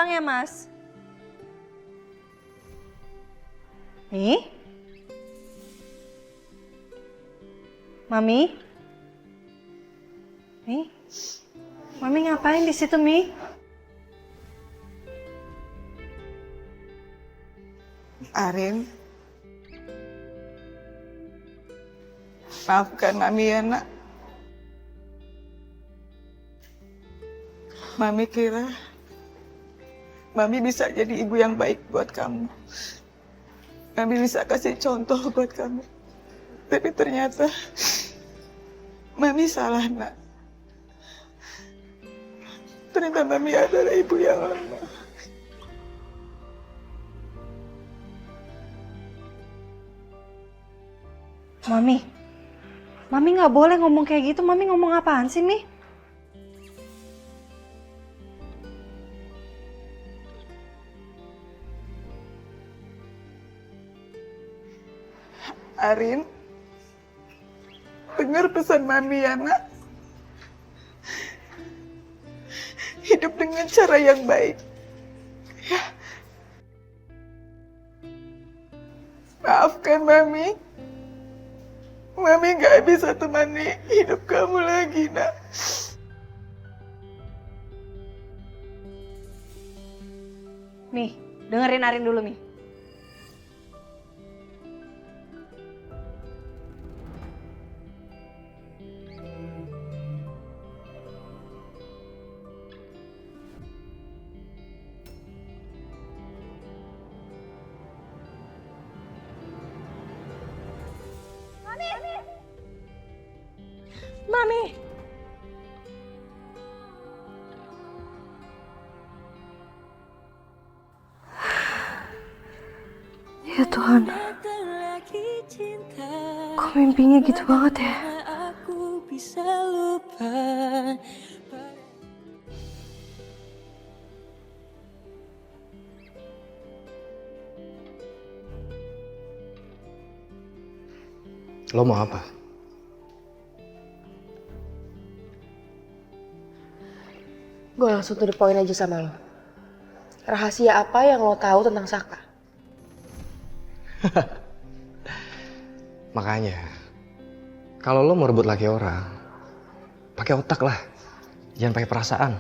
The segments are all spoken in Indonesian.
pulang ya, Mas. Mi? Mami? Mi? Mami ngapain di situ, Mi? Arin, maafkan Mami ya nak. Mami kira Mami bisa jadi ibu yang baik buat kamu. Mami bisa kasih contoh buat kamu. Tapi ternyata Mami salah nak. Ternyata Mami adalah ibu yang lemah. Mami nggak boleh ngomong kayak gitu. Mami ngomong apaan sih, Mi? Arin, dengar pesan Mami ya nak. Hidup dengan cara yang baik. Ya. Maafkan Mami. Mami gak bisa temani hidup kamu lagi nak. Mi, dengerin Arin dulu, Mi. Mami! Ya Tuhan, kok mimpinya gitu banget ya? Lo mau apa? Gue langsung to the point aja sama lo. Rahasia apa yang lo tahu tentang Saka? Makanya, kalau lo mau rebut laki orang, pakai otak lah, jangan pakai perasaan.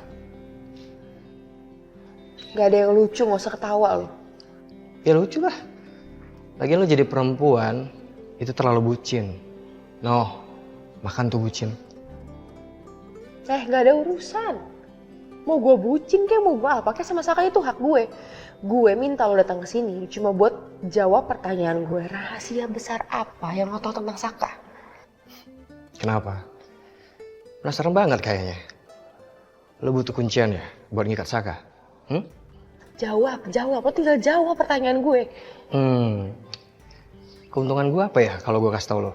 Gak ada yang lucu, gak usah ketawa lo. Ya lucu lah. Lagian lo jadi perempuan, itu terlalu bucin. No, makan tuh bucin. Gak ada urusan. Mau gue bucin kayak mau gue apa kayak sama Saka itu hak gue. Gue minta lo datang ke sini cuma buat jawab pertanyaan gue. Rahasia besar apa yang lo tahu tentang Saka? Kenapa? Penasaran banget kayaknya. Lo butuh kuncian ya buat ngikat Saka? Jawab. Lo tinggal jawab pertanyaan gue. Keuntungan gue apa ya kalau gue kasih tau lo?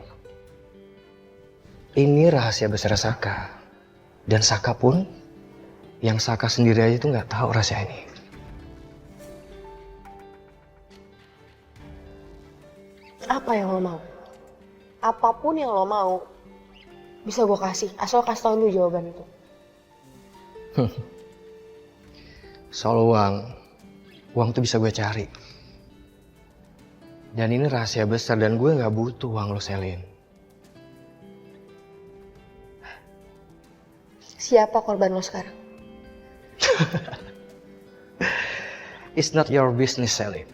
Ini rahasia besar Saka. Dan Saka pun, yang Saka sendiri aja tuh nggak tahu rahasia ini. Apa yang lo mau? Apapun yang lo mau, bisa gue kasih. Asal kasih tau dulu jawaban itu. Soal uang tuh bisa gue cari. Dan ini rahasia besar dan gue nggak butuh uang lo, Selin. Siapa korban lo sekarang? It's not your business, Selin.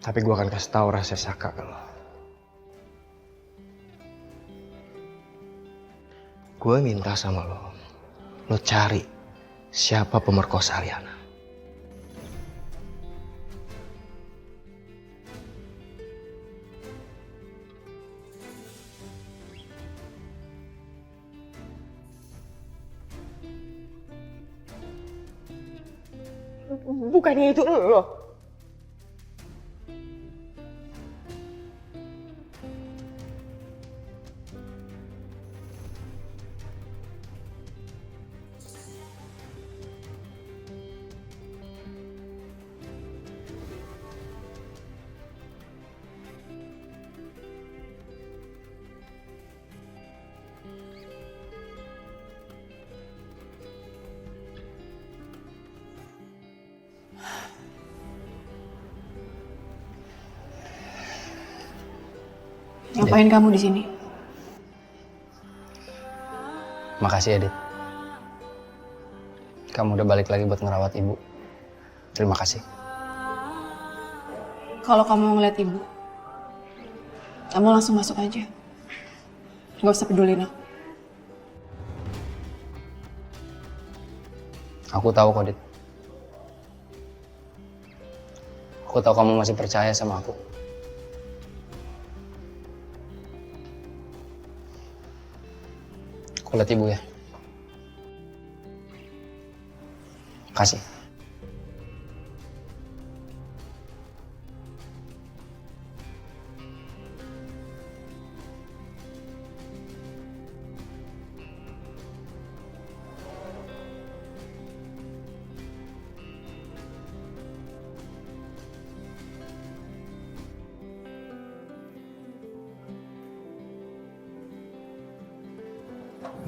Tapi gue akan kasih tahu rahasia Saka ke lo. Gue minta sama lo cari siapa pemerkosa Ariana. Bukannya itu lo. Ngapain kamu di sini? Makasih ya, Dit. Kamu udah balik lagi buat ngerawat ibu. Terima kasih. Kalau kamu mau ngeliat ibu, kamu langsung masuk aja. Gak usah pedulin aku. Aku tahu kok, Dit. Aku tahu kamu masih percaya sama aku. Aku lihat ibu ya. Kasih.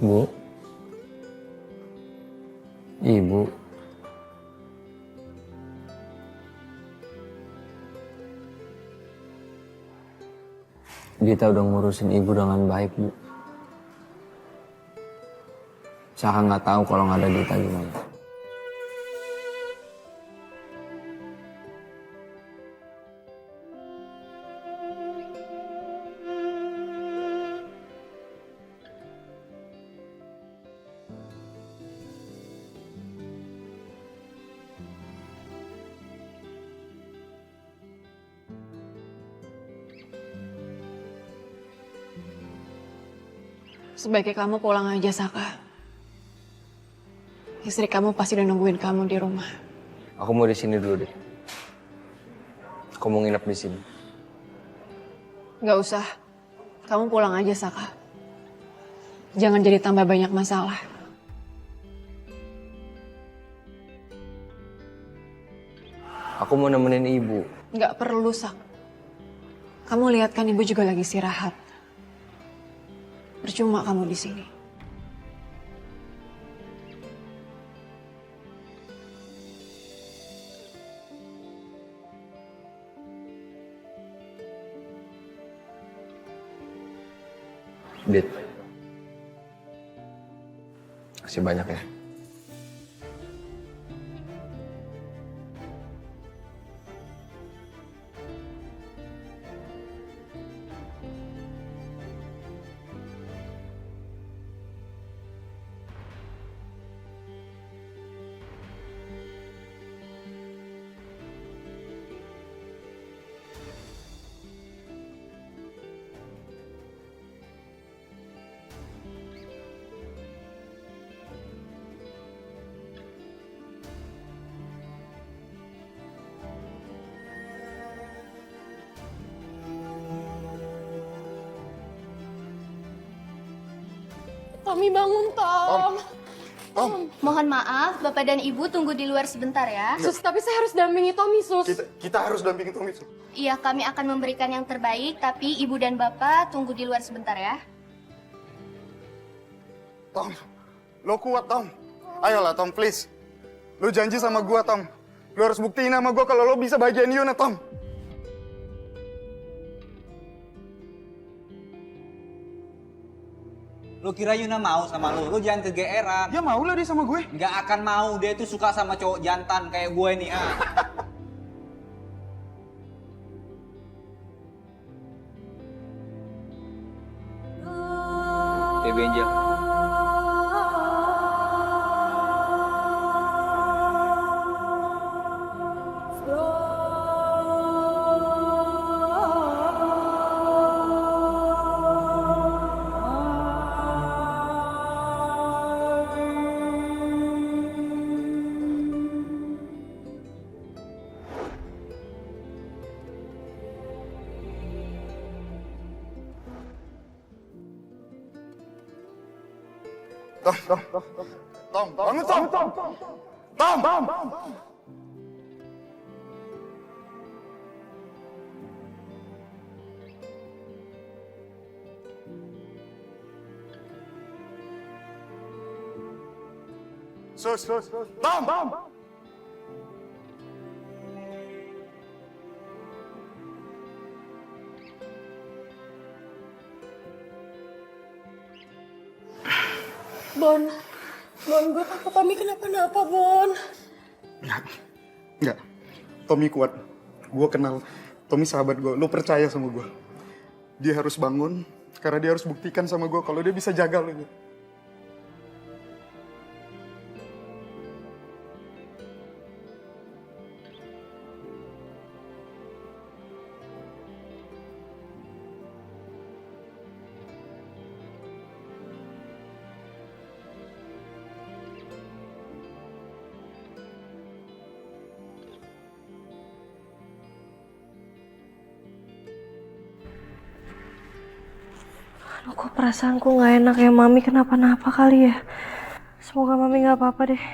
Bu. Ibu. Dita udah ngurusin ibu dengan baik, Bu. Saka nggak tahu kalau nggak ada Dita gimana. Sebaiknya kamu pulang aja, Saka. Istri kamu pasti udah nungguin kamu di rumah. Aku mau di sini dulu deh. Aku mau nginep di sini. Gak usah. Kamu pulang aja, Saka. Jangan jadi tambah banyak masalah. Aku mau nemenin ibu. Gak perlu, Sak. Kamu lihat kan ibu juga lagi istirahat. Percuma kamu di sini. Dit. Makasih banyak ya. Tommy bangun, Tom. Mohon maaf, Bapak dan Ibu tunggu di luar sebentar ya. Sus, tapi saya harus dampingi Tommy, Sus. Kita harus dampingin Tommy. Iya, kami akan memberikan yang terbaik, tapi Ibu dan Bapak tunggu di luar sebentar ya. Tom, lo kuat, Tom. Ayolah, Tom, please. Lo janji sama gua, Tom. Lo harus buktiin sama gua kalau lo bisa bahagiain Yuna, Tom. Lu kira Yuna mau sama lu jangan kegeeran. Ya mau lah dia sama gue. Nggak akan mau, dia itu suka sama cowok jantan kayak gue nih. Baby Angel. Tom, bangun, Tom. Tom. Sus. Tom. Bon, gue takut Tommy kenapa-napa, Bon. Enggak. Tommy kuat. Gue kenal. Tommy sahabat gue. Lo percaya sama gue. Dia harus bangun karena dia harus buktikan sama gue kalau dia bisa jaga lo. Gitu. Aduh, kok perasaanku nggak enak ya, Mami kenapa-napa kali ya. Semoga Mami nggak apa-apa deh.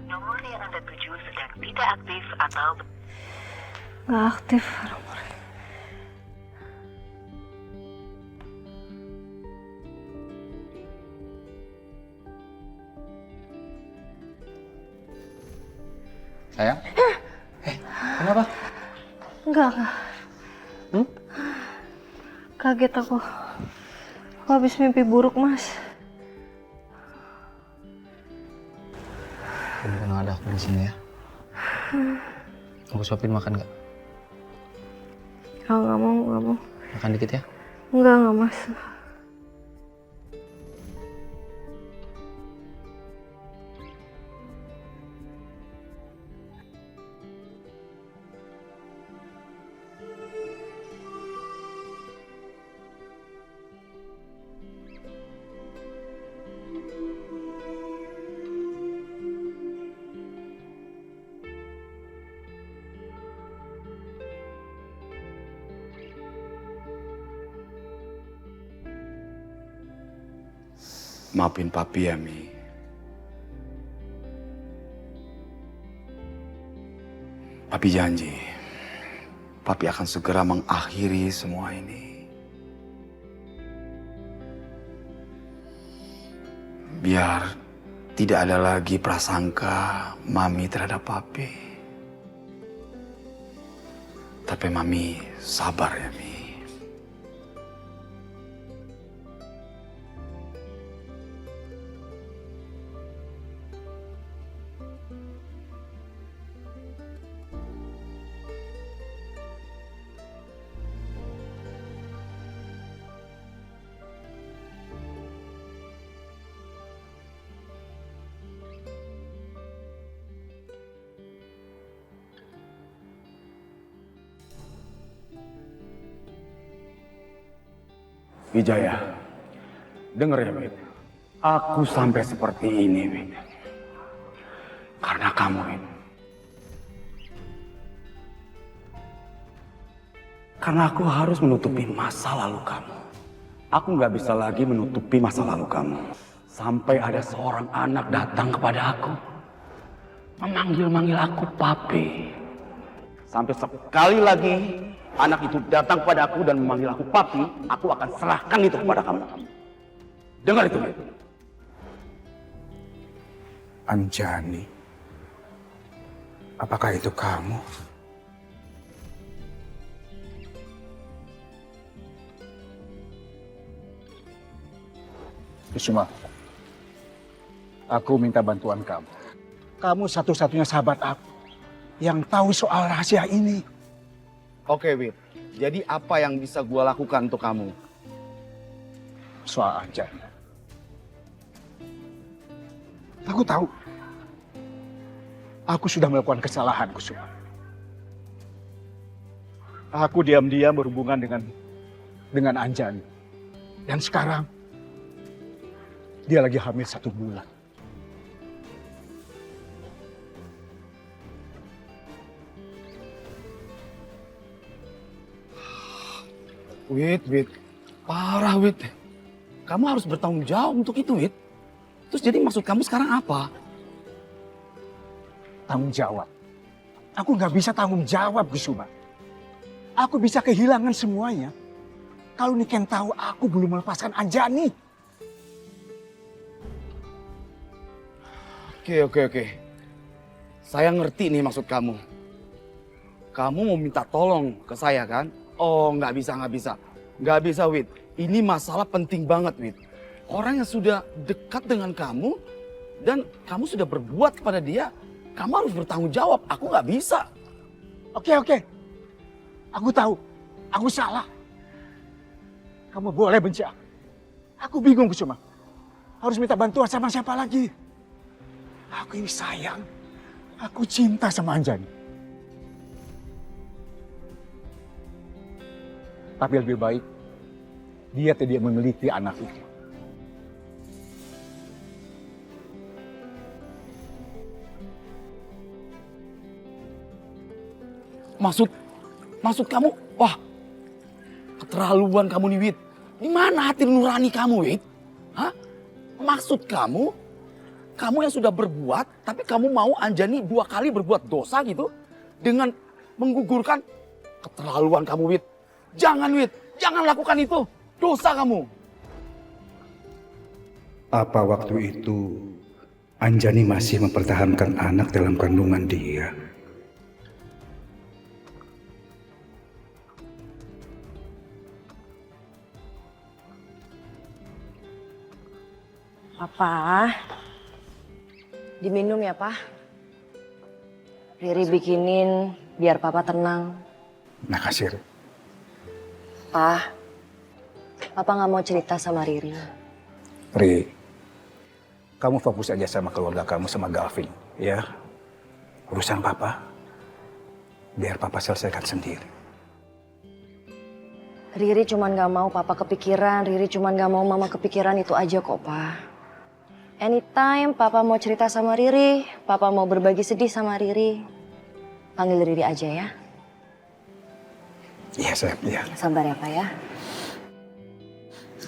Nomor yang Anda tuju sedang tidak aktif atau Nggak aktif nomornya. Sayang? Kenapa? Enggak. Kaget aku. Aku habis mimpi buruk, Mas. Bukan ada aku di sini ya. Aku suapin makan nggak? Nggak mau. Makan dikit ya. Enggak, Mas. Maafin papi ya, Mi. Papi janji, papi akan segera mengakhiri semua ini. Biar tidak ada lagi prasangka Mami terhadap papi. Tapi Mami sabar ya, Mi. Wijaya, denger ya, Wid. Aku sampai seperti ini, Wid. Karena kamu, Wid. Karena aku harus menutupi masa lalu kamu. Aku nggak bisa lagi menutupi masa lalu kamu. Sampai ada seorang anak datang kepada aku. Memanggil-manggil aku papi. Sampai sekali lagi anak itu datang kepada aku dan memanggil aku papi, aku akan serahkan itu kepada kamu. Dengar itu, Wid. Anjani, apakah itu kamu? Kusuma, aku minta bantuan kamu. Kamu satu-satunya sahabat aku yang tahu soal rahasia ini. Oke, Wid. Jadi apa yang bisa gue lakukan untuk kamu? Soal Anjani. Aku tahu. Aku sudah melakukan kesalahan, Kusuma. Aku diam-diam berhubungan dengan Anjani. Dan sekarang dia lagi hamil 1 bulan. Wid. Parah, Wid. Kamu harus bertanggung jawab untuk itu, Wid. Terus jadi maksud kamu sekarang apa? Tanggung jawab. Aku nggak bisa tanggung jawab, Kusuma. Aku bisa kehilangan semuanya kalau Niken tahu aku belum melepaskan Anjani. Oke. Saya ngerti nih maksud kamu. kamu mau minta tolong ke saya kan? Oh, nggak bisa, nggak bisa. Nggak bisa, Wid. Ini masalah penting banget, Wid. Orang yang sudah dekat dengan kamu dan kamu sudah berbuat kepada dia, kamu harus bertanggung jawab. Aku nggak bisa. Oke. Aku tahu. Aku salah. Kamu boleh benci aku. Aku bingung, Kusuma. Harus minta bantuan sama siapa lagi? Aku ini sayang. Aku cinta sama Anjani. Tapi lebih baik, dia tidak memiliki anak itu. Maksud kamu, wah, keterlaluan kamu nih, Wid. Di mana hati nurani kamu, Wid? Hah? Maksud kamu yang sudah berbuat, tapi kamu mau Anjani 2 kali berbuat dosa gitu? Dengan menggugurkan keterlaluan kamu, Wid. Jangan, Wid. Jangan lakukan itu. Dosa kamu. Apa waktu itu Anjani masih mempertahankan anak dalam kandungan dia? Papa, diminum ya, Pak. Riri bikinin biar Papa tenang. Makasih, Ri. Pak, Papa nggak mau cerita sama Riri. Ri, kamu fokus aja sama keluarga kamu, sama Galvin, ya. Urusan Papa, biar Papa selesaikan sendiri. Riri cuman nggak mau Papa kepikiran, Riri cuman nggak mau Mama kepikiran, itu aja kok, Pak. Anytime Papa mau cerita sama Riri, Papa mau berbagi sedih sama Riri, panggil Riri aja ya. Iya, Sayang, iya. Sabar ya, Pak ya.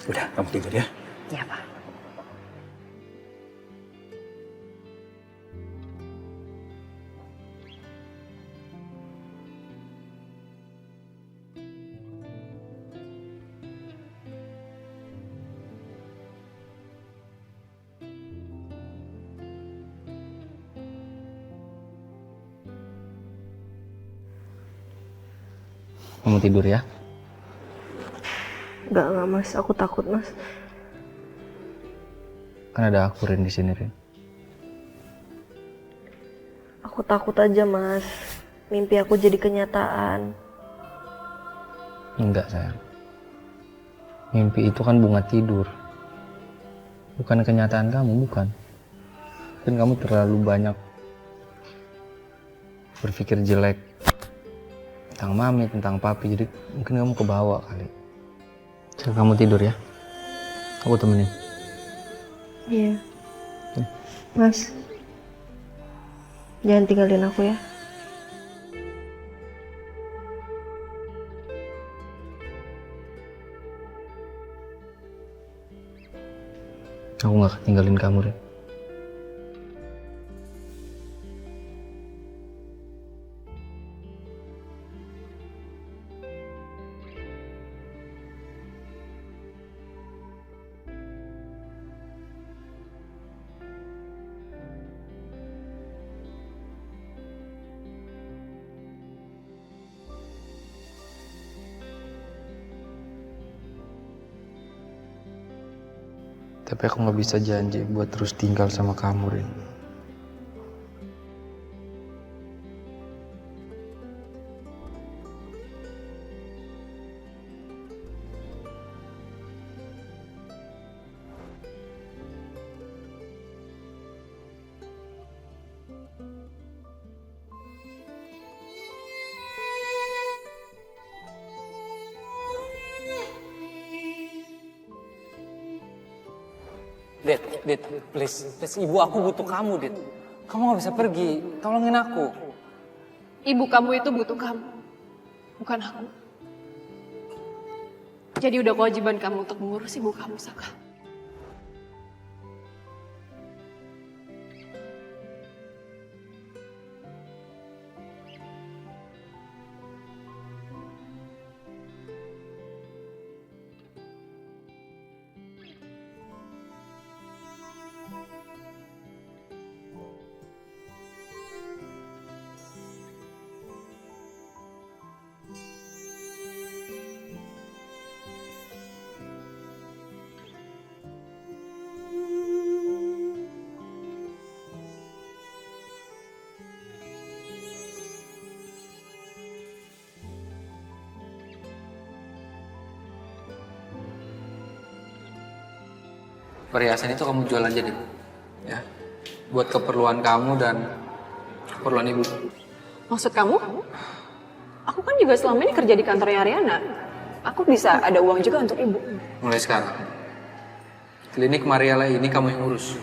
Udah, kamu tidur ya. Iya, Pak. Kamu tidur ya? Enggak, Mas. Aku takut, Mas. Kan ada aku, Rin, di sini, Rin. Aku takut aja, Mas. Mimpi aku jadi kenyataan. Enggak, sayang. Mimpi itu kan bunga tidur. Bukan kenyataan kamu, bukan. Dan kamu terlalu banyak berpikir jelek tentang mami, tentang papi, jadi mungkin kamu kebawa kali. Sekarang kamu tidur ya, aku temenin. Iya. Mas, jangan tinggalin aku ya. Aku gak akan tinggalin kamu, Rin. Tapi aku gak bisa janji buat terus tinggal sama kamu, Rin. Dit, please, ibu aku butuh kamu, Dit. Kamu gak bisa pergi, tolongin aku. Ibu kamu itu butuh kamu, bukan aku. Jadi udah kewajiban kamu untuk mengurus ibu kamu, Saka. perhiasan itu kamu jual aja deh. Ya. Buat keperluan kamu dan keperluan ibu. Maksud kamu? Aku kan juga selama ini kerja di kantornya Ariana. Aku bisa ada uang juga untuk ibu. Mulai sekarang, klinik Mariela ini kamu yang urus.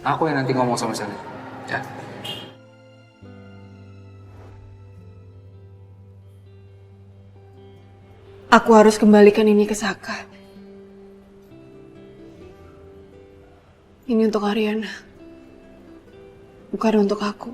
Aku yang nanti ngomong sama Sally. Ya. Aku harus kembalikan ini ke Saka. Ini untuk Ariana. Bukan untuk aku.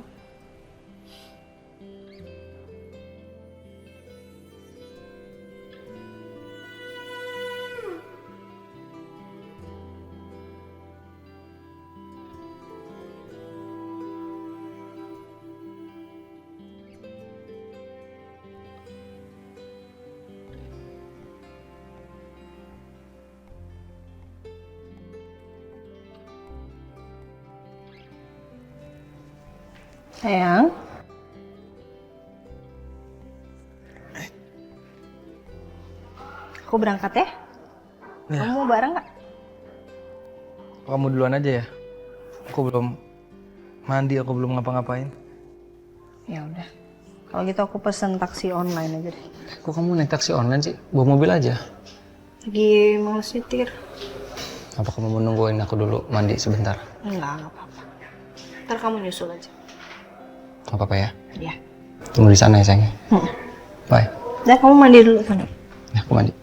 Sayang. Aku berangkat ya. Kamu mau bareng nggak? Kamu duluan aja ya. Aku belum mandi, aku belum ngapa-ngapain. Ya udah. Kalau gitu aku pesen taksi online aja deh. Kok kamu naik taksi online sih? Bawa mobil aja. Lagi males nyetir. Apa kamu mau nungguin aku dulu mandi sebentar? Enggak apa-apa. Ntar kamu nyusul aja. Gak apa-apa ya? Iya. Tunggu di sana ya sayang. Bye. Udah kamu mandi dulu sana. Ya, aku mandi.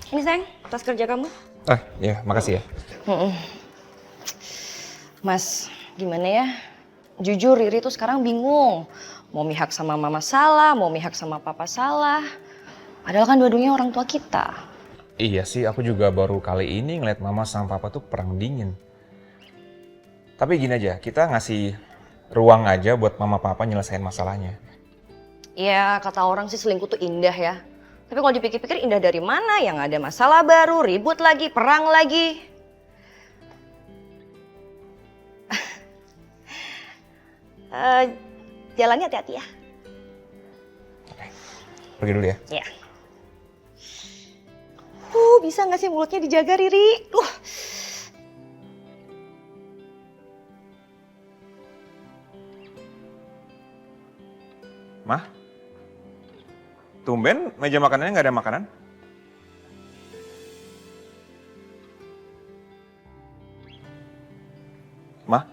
Ini sayang, tas kerja kamu. Ah, ya, makasih ya. Mas, gimana ya? Jujur Riri tuh sekarang bingung. Mau mihak sama mama salah, mau mihak sama papa salah. Padahal kan dua-duanya orang tua kita. Iya sih, aku juga baru kali ini ngeliat mama sama papa tuh perang dingin. Tapi gini aja, kita ngasih ruang aja buat mama papa nyelesain masalahnya. Iya, kata orang sih selingkuh tuh indah ya. Tapi kalau dipikir-pikir indah dari mana? Yang ada masalah baru, ribut lagi, perang lagi. Jalannya hati-hati ya. Oke, pergi dulu ya. Ya. Bisa nggak sih mulutnya dijaga, Riri? Mah? Tumben meja makanannya nggak ada makanan? Mah?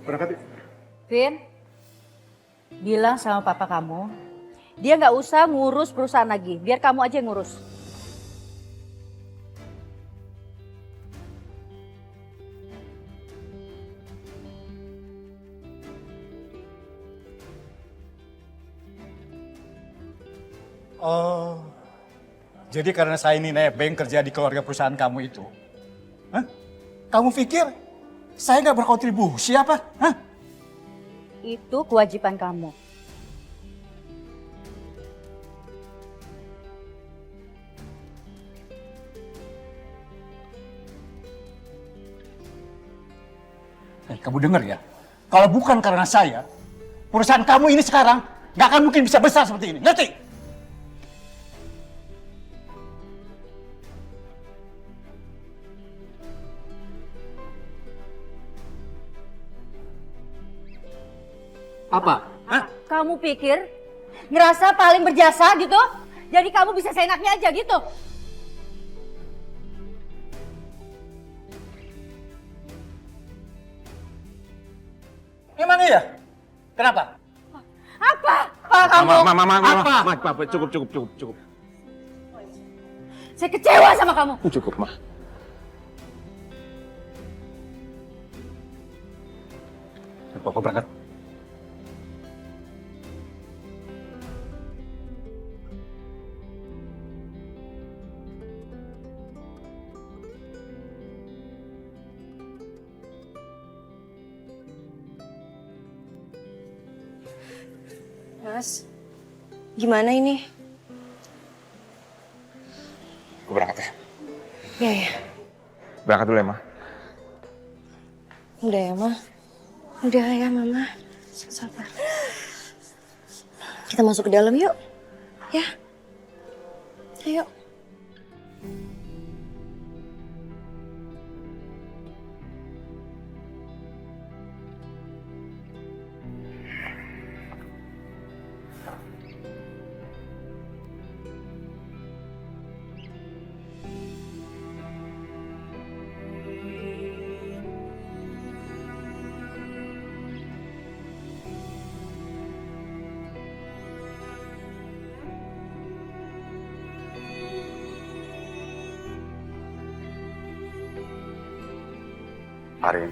Berangkat yuk. Vin, bilang sama papa kamu, dia nggak usah ngurus perusahaan lagi, biar kamu aja yang ngurus. Oh, jadi karena saya ini nebeng kerja di keluarga perusahaan kamu itu, hah? Kamu pikir saya nggak berkontribusi apa? Hah? Itu kewajiban kamu. Kamu dengar ya, kalau bukan karena saya, perusahaan kamu ini sekarang nggak akan mungkin bisa besar seperti ini, ngerti? Apa? Hah? Kamu pikir ngerasa paling berjasa gitu? Jadi kamu bisa seenaknya aja gitu? Emang iya? Kenapa? Apa? Kamu? Mama, cukup. Saya kecewa sama kamu. Cukup, Ma. Papa berangkat. Mas, gimana ini? Gue berangkat ya. Ya, ya. Berangkat dulu ya, Ma. Udah ya, Ma. Udah ya, Mama. Sabar. Kita masuk ke dalam yuk. Ya. Ayo. Arin.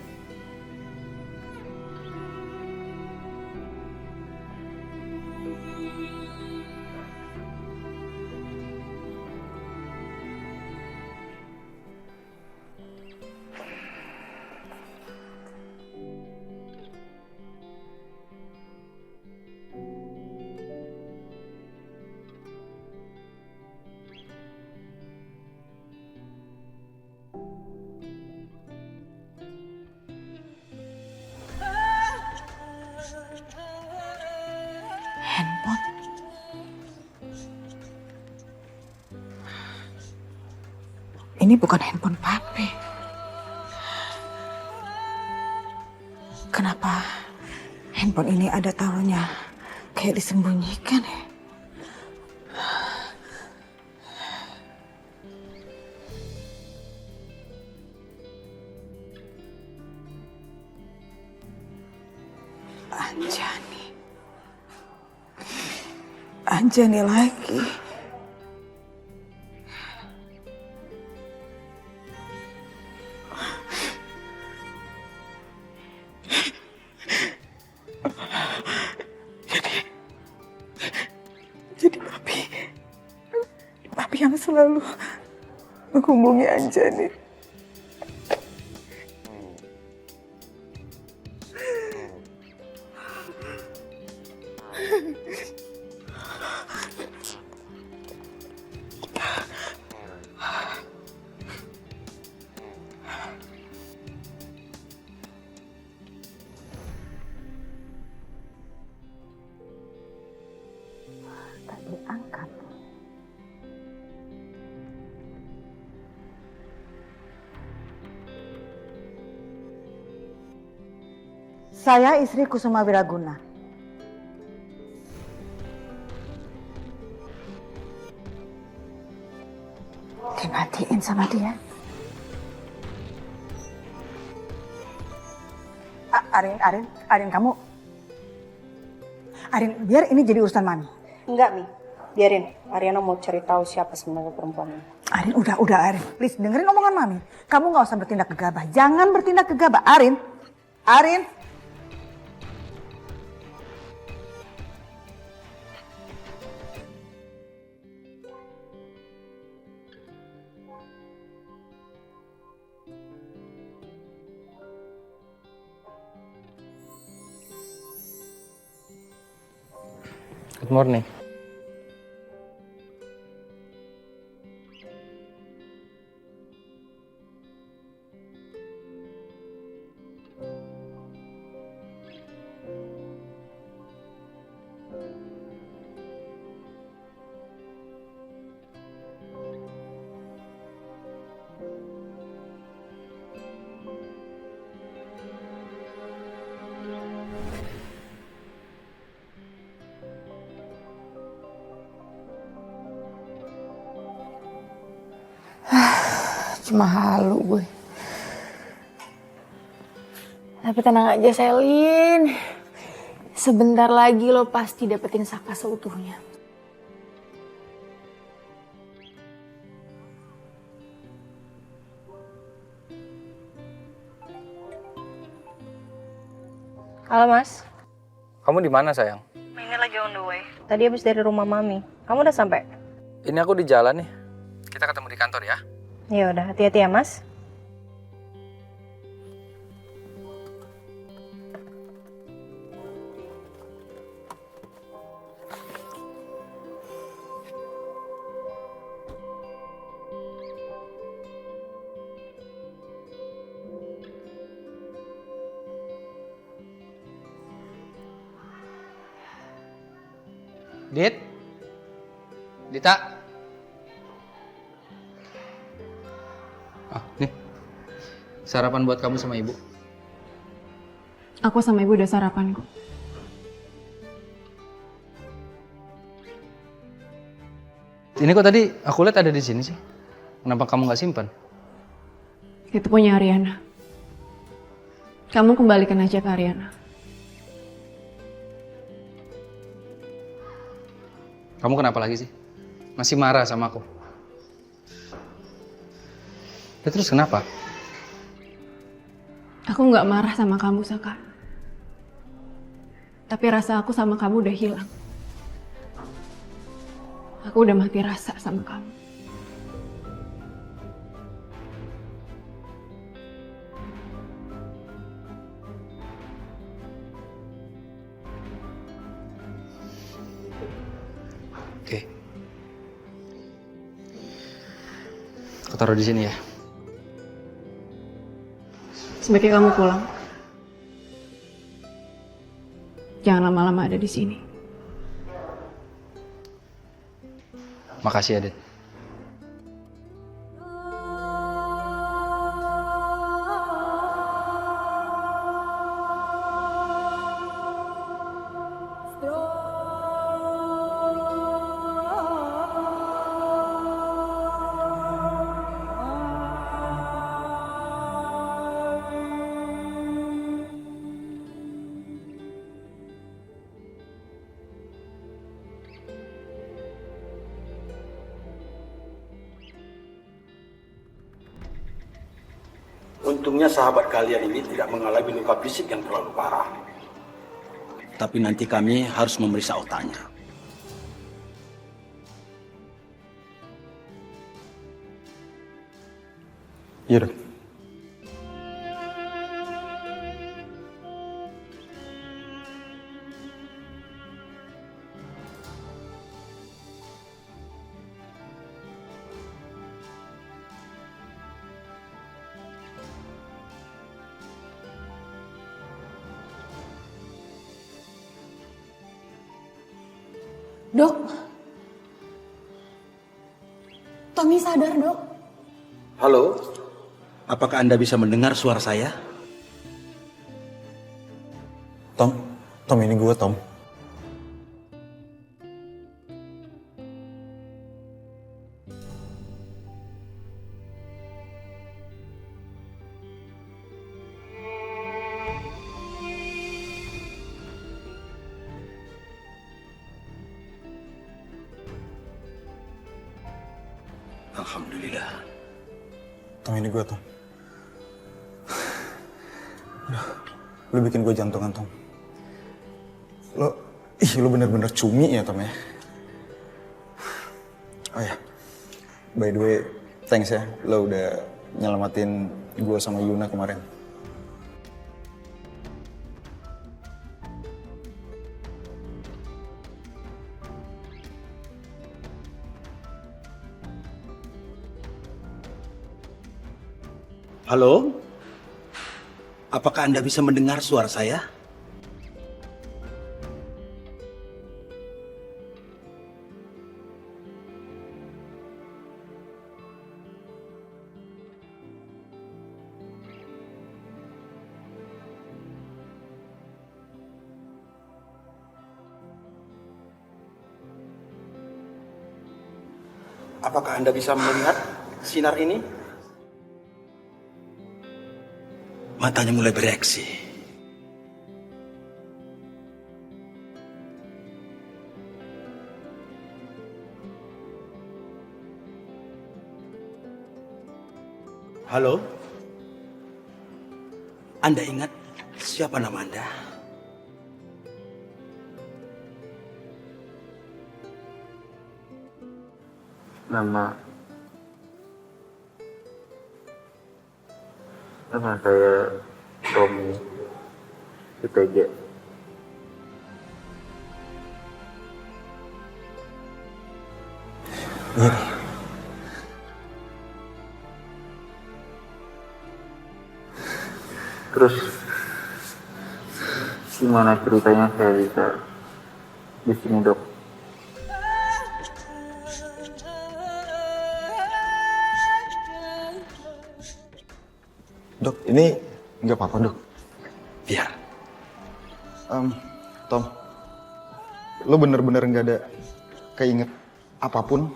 Handphone. Ini bukan handphone papi. Kenapa handphone ini ada taruhnya kayak disembunyikan ya? Anjani lagi. Jadi papi yang selalu menghubungi Anjani. Diangkat. Saya istri Kusuma Wiraguna. Dimatiin sama dia. Arin, kamu. Arin, biar ini jadi urusan Mami. Enggak, Mi. Biarin. Ariana mau cari tahu siapa sebenarnya perempuannya. Arin, udah Arin. Please, dengerin omongan Mami. Kamu gak usah bertindak gegabah. Jangan bertindak gegabah. Arin. Good morning. Cuma halu gue. Tapi tenang aja Selin. Sebentar lagi lo pasti dapetin Saka seutuhnya. Halo Mas. Kamu di mana sayang? Ini lagi on the way. Tadi habis dari rumah Mami. Kamu udah sampai? Ini aku di jalan nih. Kita ketemu di kantor ya. Ya udah, hati-hati ya Mas. Dit? Dita? Ah, nih. Sarapan buat kamu sama ibu. Aku sama ibu udah sarapan kok. Ini kok tadi aku lihat ada di sini sih. Kenapa kamu nggak simpan? Itu punya Ariana. Kamu kembalikan aja ke Ariana. Kamu kenapa lagi sih? Masih marah sama aku? Ya, terus kenapa? Aku nggak marah sama kamu, Saka. Tapi rasa aku sama kamu udah hilang. Aku udah mati rasa sama kamu. Oke. Aku taruh di sini ya. Sebaiknya kamu pulang. Jangan lama-lama ada di sini. Makasih ya, Dit. Untungnya sahabat kalian ini tidak mengalami luka fisik yang terlalu parah. Tapi nanti kami harus memeriksa otaknya. Iya, Dok. Dok, Tommy sadar, Dok. Halo, apakah Anda bisa mendengar suara saya? Tom ini gue, Tom. Alhamdulillah. Tom, ini gue, Tom. Lu bikin gue jantungan, Tom. Lu bener-bener cumi ya, Tom ya. Oh ya, by the way, thanks ya. Lo udah nyelamatin gue sama Yuna kemarin. Halo? Apakah Anda bisa mendengar suara saya? Apakah Anda bisa melihat sinar ini? Matanya mulai bereaksi. Halo? Anda ingat siapa nama Anda? Nama saya Tommy ITG. Iya. Terus gimana ceritanya saya bisa di sini, Dok? Dok, ini nggak apa-apa, Dok. Biar. Tom, lo bener-bener nggak ada keinget apapun?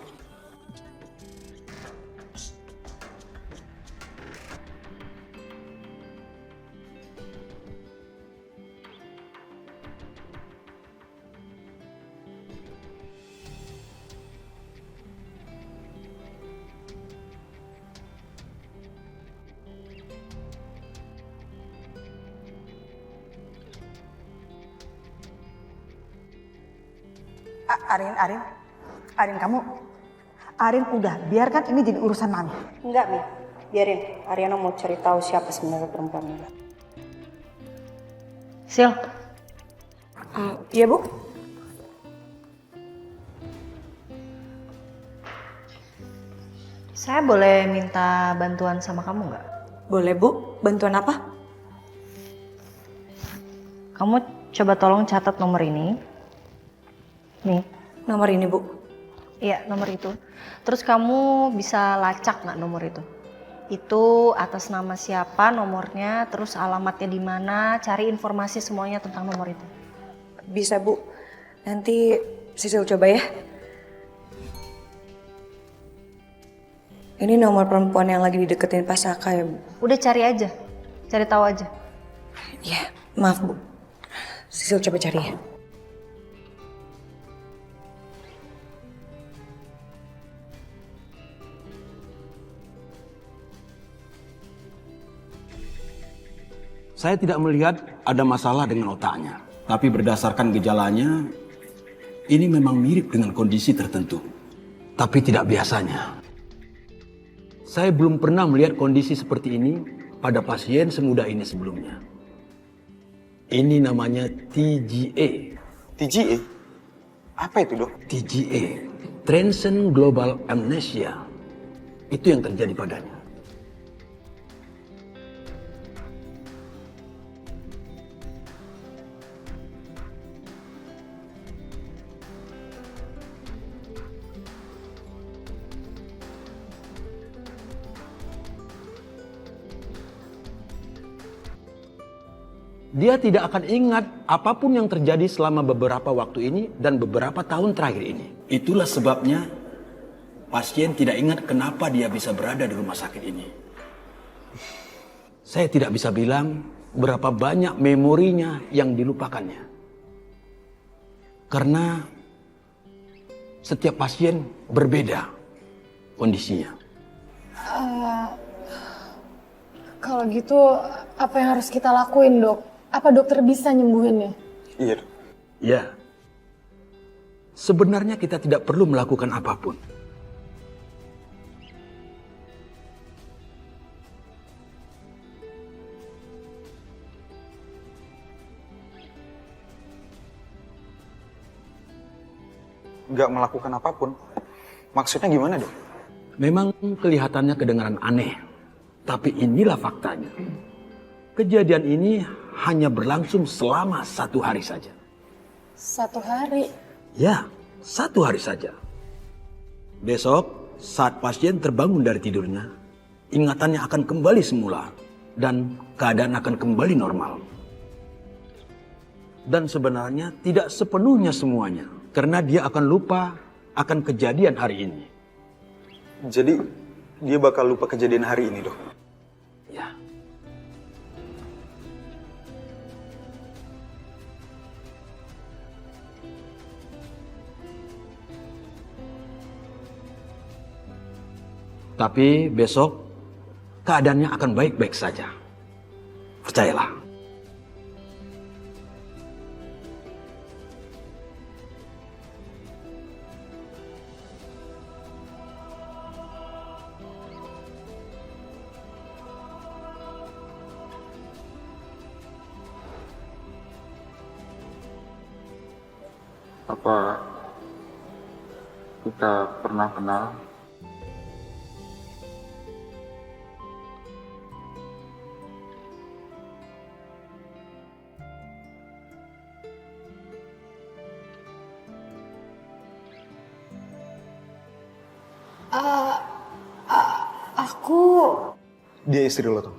Arin Arin udah, biarkan ini jadi urusan Mami. Enggak, Mi. Biarin, Ariana mau cari tahu siapa sebenarnya perempuan ini. Sil. Iya, Bu. Saya boleh minta bantuan sama kamu nggak? Boleh, Bu. Bantuan apa? Kamu coba tolong catat nomor ini. Nih. Nomor ini, Bu. Iya, nomor itu. Terus kamu bisa lacak nggak nomor itu? Itu atas nama siapa nomornya, terus alamatnya di mana, cari informasi semuanya tentang nomor itu. Bisa, Bu. Nanti Sisil coba ya. Ini nomor perempuan yang lagi dideketin Pak Saka ya, Bu? Udah cari aja. Cari tahu aja. Ya, maaf, Bu. Sisil coba cari ya. Saya tidak melihat ada masalah dengan otaknya. Tapi berdasarkan gejalanya, ini memang mirip dengan kondisi tertentu. Tapi tidak biasanya. Saya belum pernah melihat kondisi seperti ini pada pasien semuda ini sebelumnya. Ini namanya TGA. TGA? Apa itu, Dok? TGA, Transient Global Amnesia. Itu yang terjadi padanya. Dia tidak akan ingat apapun yang terjadi selama beberapa waktu ini dan beberapa tahun terakhir ini. Itulah sebabnya pasien tidak ingat kenapa dia bisa berada di rumah sakit ini. Saya tidak bisa bilang berapa banyak memorinya yang dilupakannya. Karena setiap pasien berbeda kondisinya. Kalau gitu, apa yang harus kita lakuin, Dok? Apa dokter bisa nyembuhinnya? Iya, Dok. Ya. Sebenarnya kita tidak perlu melakukan apapun. Nggak melakukan apapun? Maksudnya gimana, Dok? Memang kelihatannya kedengaran aneh, tapi inilah faktanya. Kejadian ini hanya berlangsung selama 1 hari saja. 1 hari? Ya, 1 hari saja. Besok, saat pasien terbangun dari tidurnya, ingatannya akan kembali semula dan keadaan akan kembali normal. Dan sebenarnya tidak sepenuhnya semuanya, karena dia akan lupa akan kejadian hari ini. Jadi, dia bakal lupa kejadian hari ini, Dok? Ya. Tapi besok keadaannya akan baik-baik saja. Percayalah. Apa kita pernah kenal? Aku... Dia istri lo, Tom?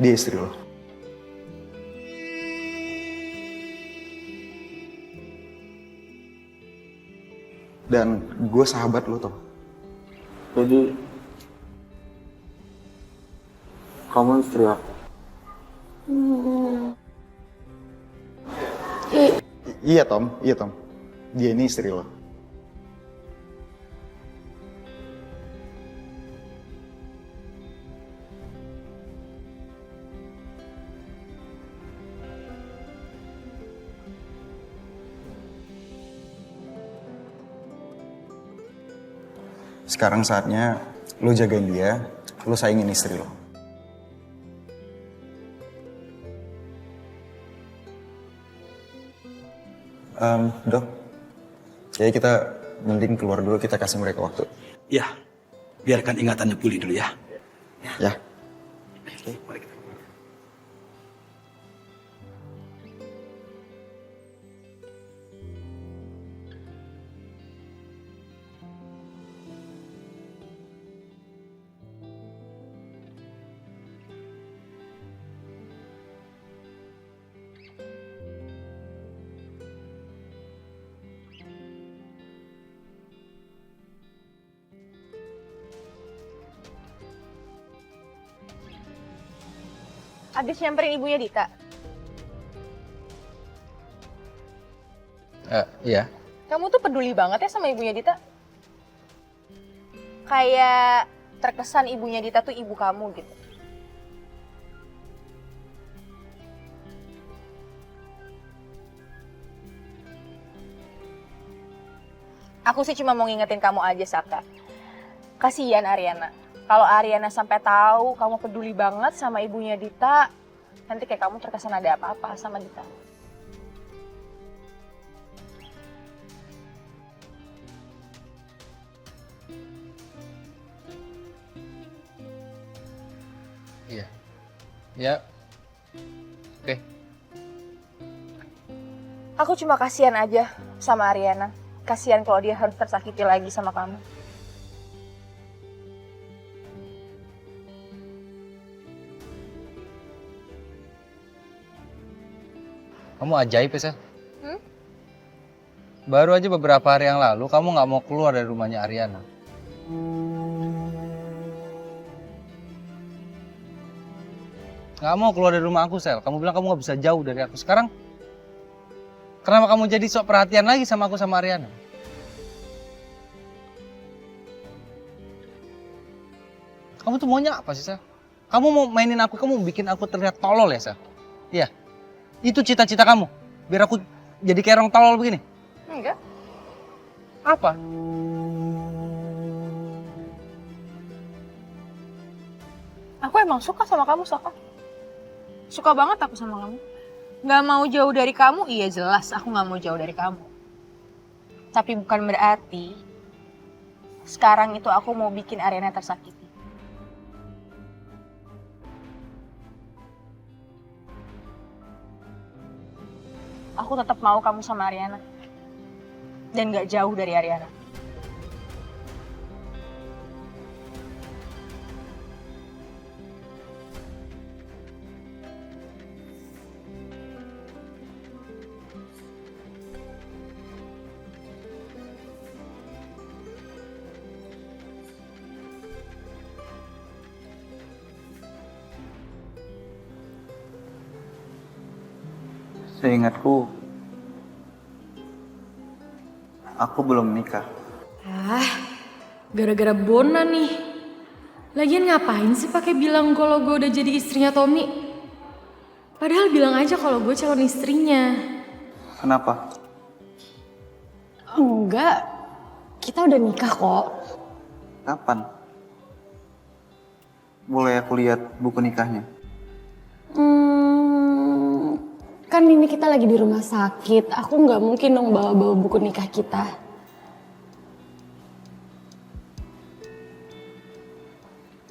Dia istri lo. Dan gue sahabat lo, Tom. Jadi kamu istri aku. Iya, Tom. Iya, Tom. Dia ini istri lo. Sekarang saatnya lo jagain dia, lo saingin istri lo. Dok, kayaknya kita mending keluar dulu, kita kasih mereka waktu. Ya, biarkan ingatannya pulih dulu ya. Ya. Oke, mari kita. Abis nyamperin ibunya Dita. Iya. Kamu tuh peduli banget ya sama ibunya Dita. Kayak terkesan ibunya Dita tuh ibu kamu gitu. Aku sih cuma mau ngingetin kamu aja, Saka. Kasihan Ariana. Kalau Ariana sampai tahu kamu peduli banget sama ibunya Dita, nanti kayak kamu terkesan ada apa-apa sama Dita. Iya. Ya. Oke. Aku cuma kasihan aja sama Ariana. Kasihan kalau dia harus tersakiti lagi sama kamu. Kamu ajaib ya, Sel. Baru aja beberapa hari yang lalu kamu nggak mau keluar dari rumahnya Ariana. Nggak mau keluar dari rumah aku, Sel. Kamu bilang kamu nggak bisa jauh dari aku. Sekarang, kenapa kamu jadi sok perhatian lagi sama aku sama Ariana? Kamu tuh maunya apa sih, Sel? Kamu mau mainin aku, kamu mau bikin aku terlihat tolol ya, Sel? Iya. Itu cita-cita kamu? Biar aku jadi kayak orang tolol begini? Enggak. Apa? Aku emang suka sama kamu, Saka. Suka banget aku sama kamu. Gak mau jauh dari kamu, iya jelas aku gak mau jauh dari kamu. Tapi bukan berarti sekarang itu aku mau bikin Ariana tersakiti. Aku tetap mau kamu sama Ariana. Dan gak jauh dari Ariana. Seingatku, aku belum nikah. Gara-gara Bona nih. Lagian ngapain sih pakai bilang kalau gue udah jadi istrinya Tommy? Padahal bilang aja kalau gue calon istrinya. Kenapa? Enggak, kita udah nikah kok. Kapan? Boleh aku lihat buku nikahnya? Kan ini kita lagi di rumah sakit. Aku nggak mungkin dong bawa-bawa buku nikah kita.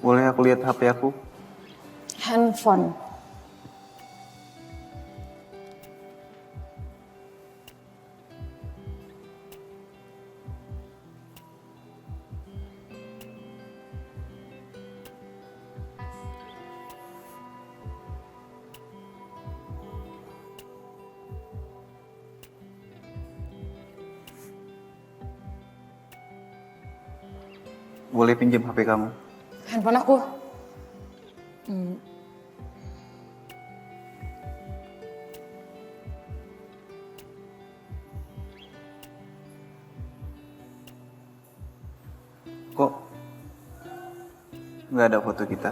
Boleh aku lihat HP aku? Handphone. boleh pinjam HP kamu? Handphone aku. Kok nggak ada foto kita?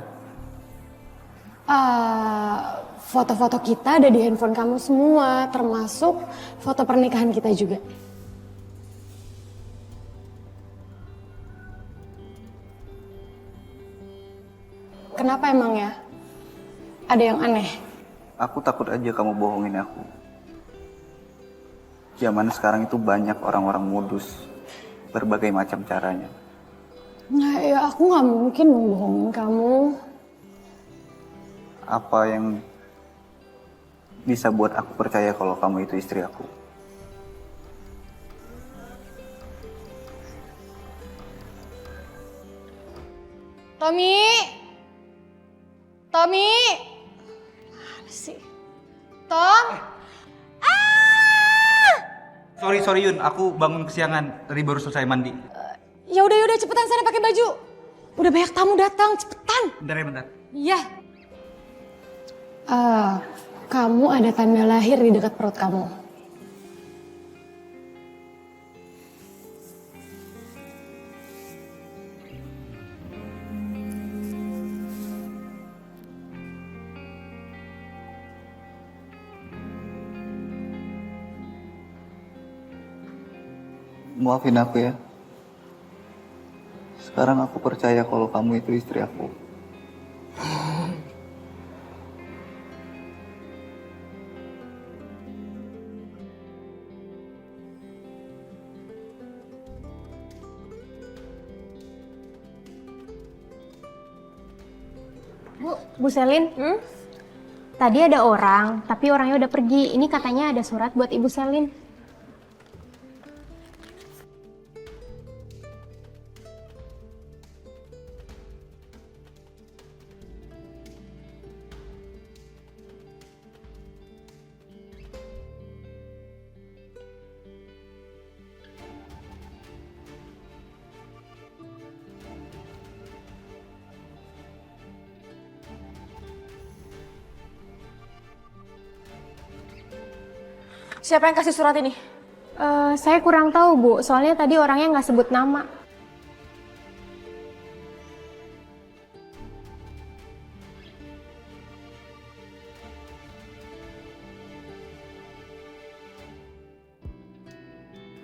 Foto-foto kita ada di handphone kamu semua, termasuk foto pernikahan kita juga. Kenapa emang ya? Ada yang aneh? Aku takut aja kamu bohongin aku. Zaman sekarang itu banyak orang-orang modus, berbagai macam caranya. Nah, ya aku nggak mungkin membohongin kamu. Apa yang bisa buat aku percaya kalau kamu itu istri aku? Tommy! Tommy! Mana sih? Tom? Sorry Yun, aku bangun kesiangan. Tadi baru selesai mandi. Ya udah cepetan sana pakai baju. Udah banyak tamu datang, cepetan. Bentar. Iya. Kamu ada tanda lahir di dekat perut kamu. Maafin aku ya. Sekarang aku percaya kalau kamu itu istri aku. Bu Selin, tadi ada orang, tapi orangnya udah pergi. Ini katanya ada surat buat Ibu Selin. Siapa yang kasih surat ini? Saya kurang tahu, Bu. Soalnya tadi orangnya nggak sebut nama.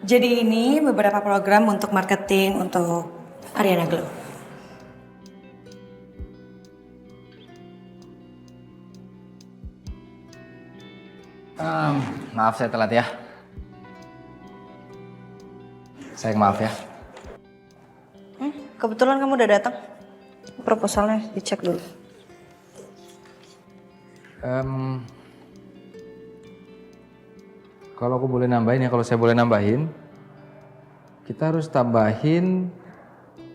Jadi ini beberapa program untuk marketing untuk Ariana Glow. Maaf saya telat ya. Sayang maaf ya. Kebetulan kamu udah datang. Proposalnya dicek dulu. Kalau aku boleh nambahin ya, kalau saya boleh nambahin, kita harus tambahin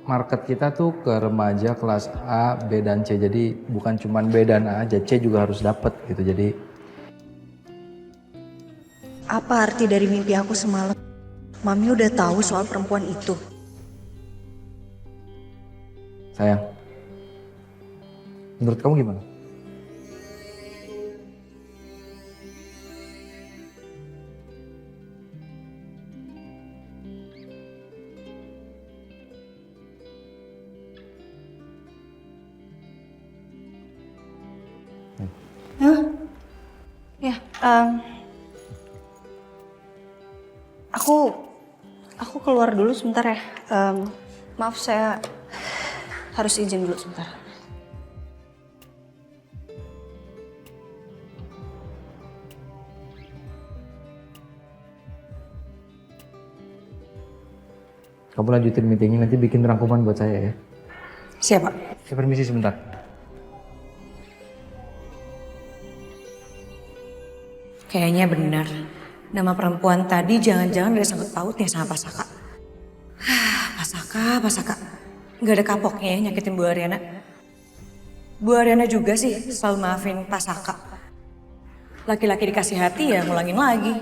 market kita tuh ke remaja kelas A, B, dan C. Jadi bukan cuma B dan A aja, C juga harus dapat gitu. Jadi Apa arti dari mimpi aku semalam? Mami udah tahu soal perempuan itu. sayang, menurut kamu gimana? Ya, aku keluar dulu sebentar ya. Maaf, saya harus izin dulu sebentar. Kamu lanjutin meetingnya, nanti bikin rangkuman buat saya ya. Siap, Pak. Saya permisi sebentar. Kayaknya benar. Nama perempuan tadi jangan-jangan ada sangkut pautnya sama Pasaka. Pasaka. Gak ada kapoknya ya nyakitin Bu Ariana. Bu Ariana juga sih selalu maafin Pasaka. Laki-laki dikasih hati ya ngulangin lagi.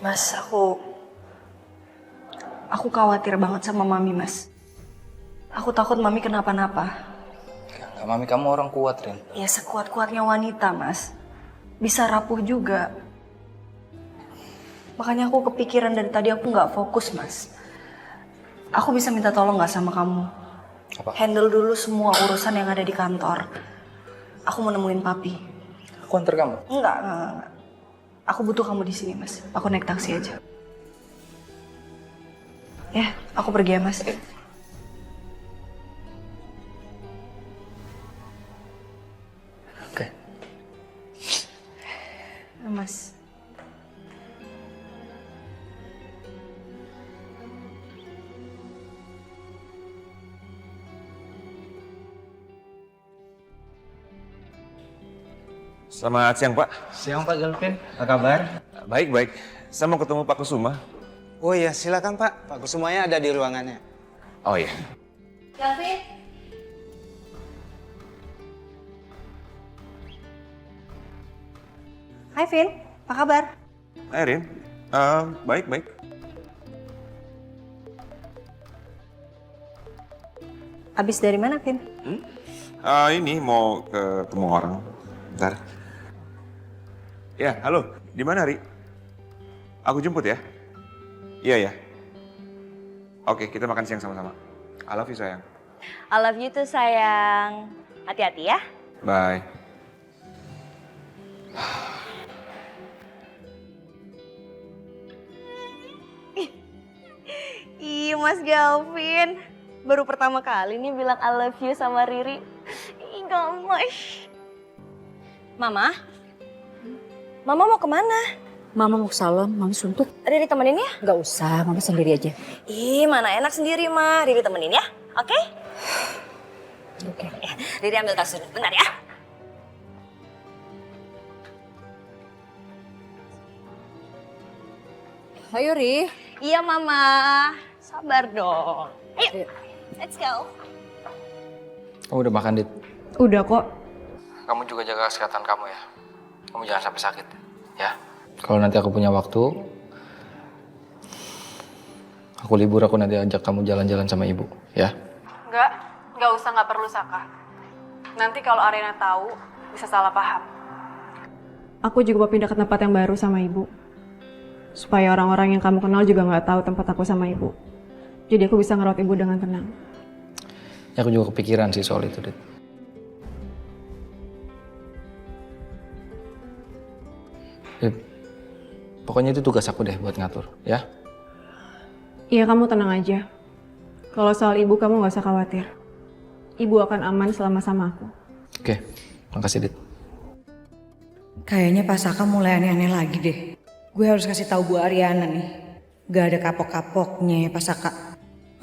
Mas, aku khawatir banget sama Mami, Mas. Aku takut Mami kenapa-napa. Enggak, Mami, kamu orang kuat, Rin. Ya sekuat-kuatnya wanita, Mas. Bisa rapuh juga. Makanya aku kepikiran dari tadi aku nggak fokus, Mas. Aku bisa minta tolong nggak sama kamu? Apa? Handle dulu semua urusan yang ada di kantor. Aku mau nemuin Papi. Aku antar kamu. Enggak. Aku butuh kamu di sini, Mas. Aku naik taksi aja. Ya, aku pergi ya, Mas. Oke. Mas. Selamat siang, Pak. Siang, Pak Galvin. Apa kabar? Baik. Saya mau ketemu Pak Kusuma. Oh iya, silakan Pak. Pak Kusumanya ada di ruangannya. Oh iya. Galvin. Hai, Vin. Apa kabar? Hai, Rin. Baik. Abis dari mana, Vin? Ini mau ketemu orang. Bentar. Ya, halo. Di mana, Ri? Aku jemput ya? Iya. Oke, kita makan siang sama-sama. I love you, sayang. I love you too, sayang. Hati-hati ya. Bye. Ih, Mas Galvin. Baru pertama kali nih bilang I love you sama Riri. Ih, gemes. Mama? Mama mau kemana? Mama mau ke salon, Mama suntuk. Riri temenin ya? Gak usah, Mama sendiri aja. Ih, mana enak sendiri, Ma. Riri temenin ya, oke? Oke. Riri ambil tas dulu, bentar ya. Ayo, Ri. Iya, Mama. Sabar dong. Ayo, let's go. Kamu udah makan, Dit? Udah kok. Kamu juga jaga kesehatan kamu ya. Kamu jangan sampai sakit, ya. Kalau nanti aku punya waktu, aku libur, aku nanti ajak kamu jalan-jalan sama ibu, ya. Nggak usah, nggak perlu, Saka. Nanti kalau Arena tahu, bisa salah paham. Aku juga mau pindah ke tempat yang baru sama ibu. Supaya orang-orang yang kamu kenal juga nggak tahu tempat aku sama ibu. Jadi aku bisa ngerawat ibu dengan tenang. Ya, aku juga kepikiran sih soal itu, Dit. Dit, pokoknya itu tugas aku deh buat ngatur, ya. Iya, kamu tenang aja. Kalau soal ibu kamu nggak usah khawatir. Ibu akan aman selama sama aku. Oke, makasih, Dit. Kayaknya Pak Saka mulai aneh-aneh lagi deh. Gue harus kasih tahu Bu Ariana nih. Gak ada kapok-kapoknya ya Pak Saka.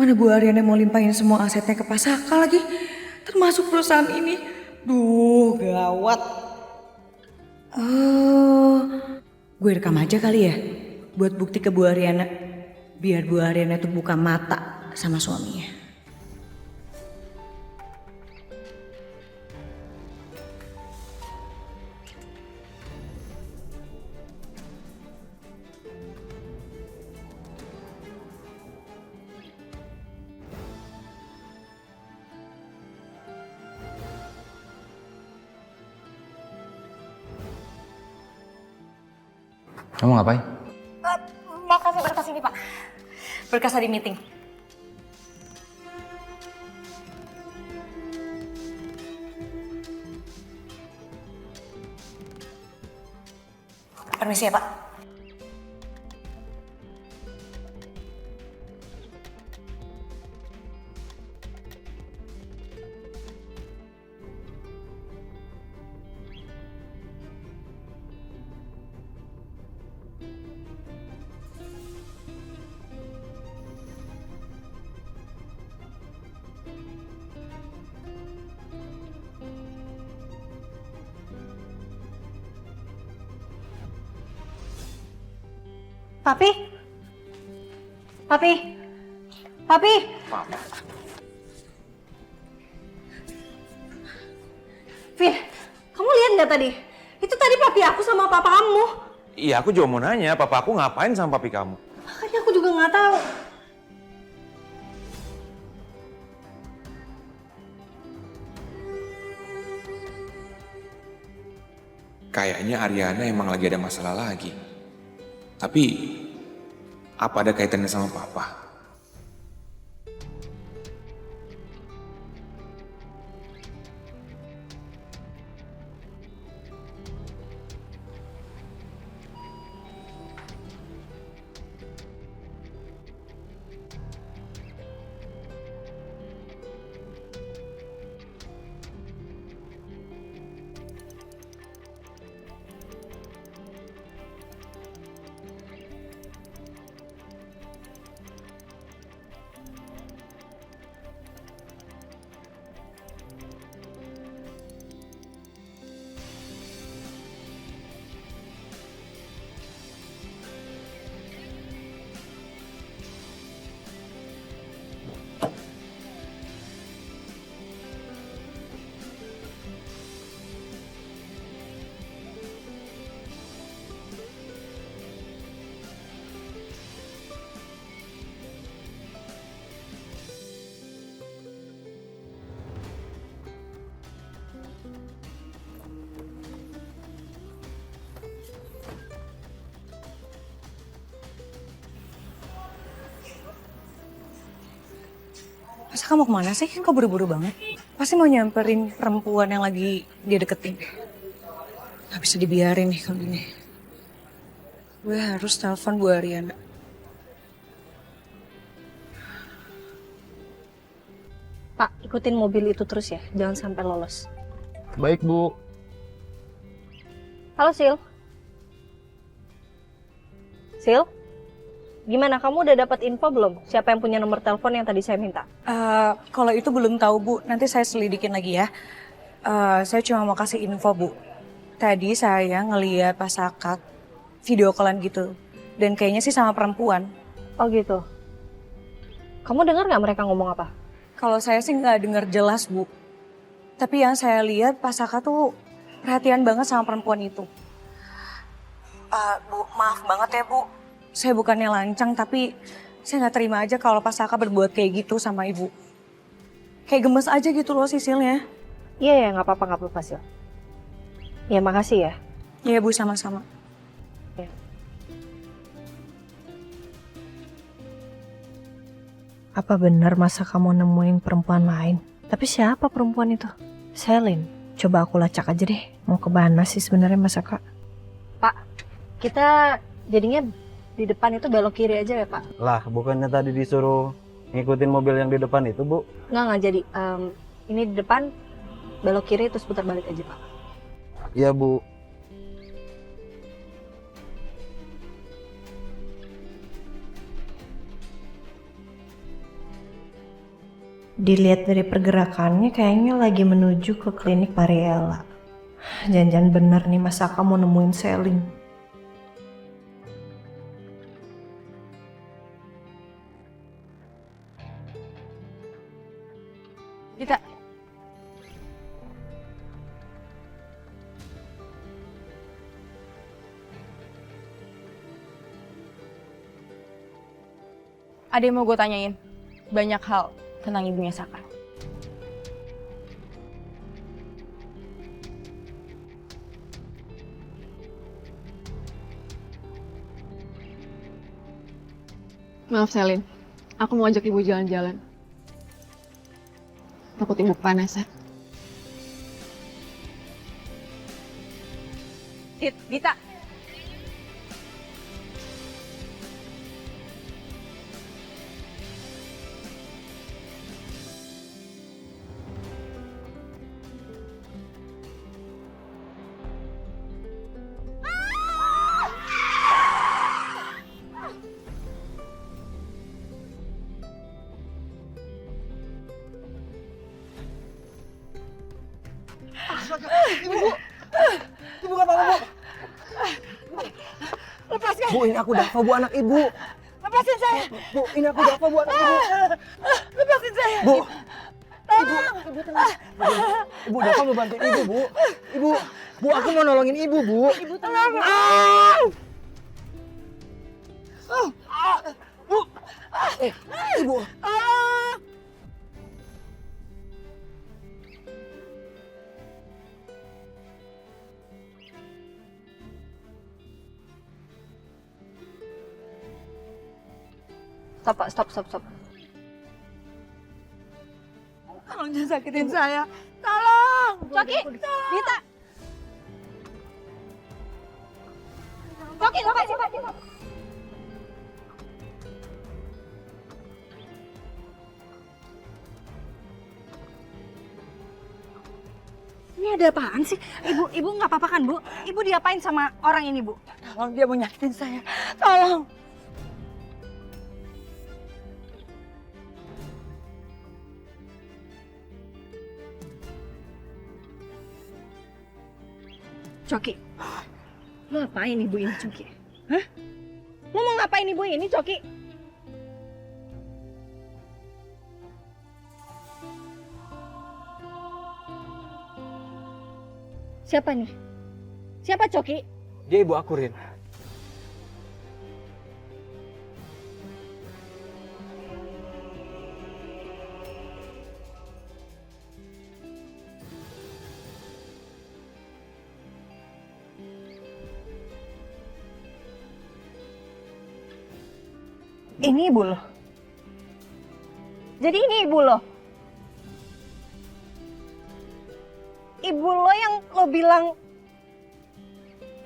Mana Bu Ariana mau limpahin semua asetnya ke Pak Saka lagi. Termasuk perusahaan ini. Duh, gawat. Gue rekam aja kali ya. Buat bukti ke Bu Ariana. Biar Bu Ariana tuh buka mata sama suaminya. Kamu ngapain? Makasih berkas ini, Pak. Berkas tadi meeting. Permisi ya, Pak. Papi? Papi? Papi? Mama. Vin, kamu lihat nggak tadi? Itu tadi papi aku sama papa kamu. Iya, aku juga mau nanya, papa aku ngapain sama papi kamu? Makanya aku juga nggak tahu. Kayaknya Ariana emang lagi ada masalah lagi. Tapi, apa ada kaitannya sama papa? Masa kamu kemana sih? Kok buru-buru banget? Pasti mau nyamperin perempuan yang lagi dia deketin. Gak bisa dibiarin nih kalau gini. Gue harus telepon Bu Ariana. Pak, ikutin mobil itu terus ya, jangan sampai lolos. Baik, Bu. Halo Sil. Sil, gimana kamu udah dapat info belum? Siapa yang punya nomor telepon yang tadi saya minta? Kalau itu belum tahu Bu, nanti saya selidikin lagi ya. Saya cuma mau kasih info Bu. Tadi saya ngeliat Pak Saka video callan gitu, dan kayaknya sih sama perempuan. Oh gitu. Kamu dengar nggak mereka ngomong apa? Kalau saya sih nggak dengar jelas Bu. Tapi yang saya lihat Pak Saka tuh perhatian banget sama perempuan itu. Bu, maaf banget ya Bu. Saya bukannya lancang, tapi saya nggak terima aja kalau Pak Saka berbuat kayak gitu sama Ibu. Kayak gemes aja gitu loh sisilnya. Iya ya, nggak apa-apa Sil. Ya makasih ya. Iya Bu, sama-sama. Ya. Apa benar masa kamu nemuin perempuan lain? Tapi siapa perempuan itu? Selin. Coba aku lacak aja deh. Mau ke mana sih sebenarnya Mas Saka? Pak, kita jadinya di depan itu belok kiri aja ya Pak? Lah, bukannya tadi disuruh ngikutin mobil yang di depan itu, Bu? Nggak jadi. Ini di depan belok kiri terus putar balik aja Pak. Iya, Bu. Dilihat dari pergerakannya kayaknya lagi menuju ke klinik Mariela. Jangan-jangan bener nih Mas Saka mau nemuin Selin. Dita. Ada yang mau gue tanyain. Banyak hal tentang ibunya Saka. Maaf Selin, aku mau ajak ibu jalan-jalan. Takut ibu kepanasan. Dita. Ibu gak apa-apa, Bu. Lepaskan. Bu, ini aku Dava, Bu, anak Ibu. Lepasin saya. Bu, ini aku Dava, Bu, anak Ibu. Lepasin saya. Bu. Tolong. Ibu tenang. Ibu Dava mau bantuin Ibu, Bu. Ibu. Bu, aku mau nolongin ibu, Bu. Ibu tenang. Bu. Ibu. Stop, Pak. Stop. Tolong jangan sakitin saya. Tolong. Coki, Dita. Coki, coba. Ini ada apaan sih? Ibu nggak apa-apa kan, Bu? Ibu diapain sama orang ini, Bu? Tolong, dia mau nyakitin saya. Tolong. Coki, lo ngapain ibu ini, Coki? Hah? Lo mau ngapain ibu ini, Coki? Siapa nih? Siapa Coki? Dia ibu aku, Rin. Ini ibu lo. Jadi ini ibu lo. Ibu lo yang lo bilang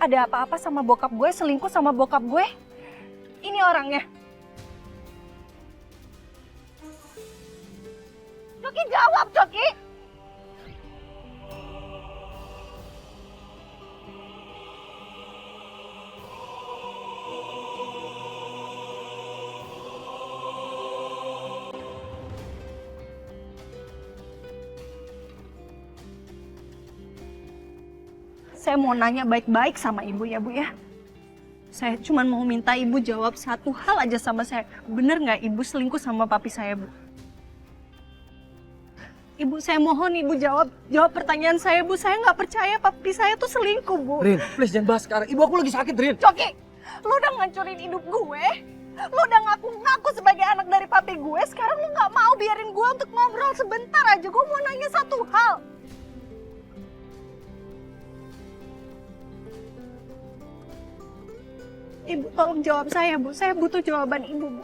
ada apa-apa sama bokap gue, selingkuh sama bokap gue. Ini orangnya. Coki, jawab, Coki. Saya mau nanya baik-baik sama ibu ya, Bu ya. Saya cuma mau minta ibu jawab satu hal aja sama saya. Bener nggak ibu selingkuh sama papi saya, Bu? Ibu, saya mohon ibu jawab pertanyaan saya, Bu. Saya nggak percaya papi saya tuh selingkuh, Bu. Rin, please jangan bahas sekarang. Ibu aku lagi sakit, Rin. Coki, lu udah ngancurin hidup gue. Lu udah ngaku-ngaku sebagai anak dari papi gue. Sekarang lu nggak mau biarin gue untuk ngobrol sebentar aja. Gue mau nanya satu hal. Ibu tolong jawab saya, Bu. Saya butuh jawaban ibu, Bu.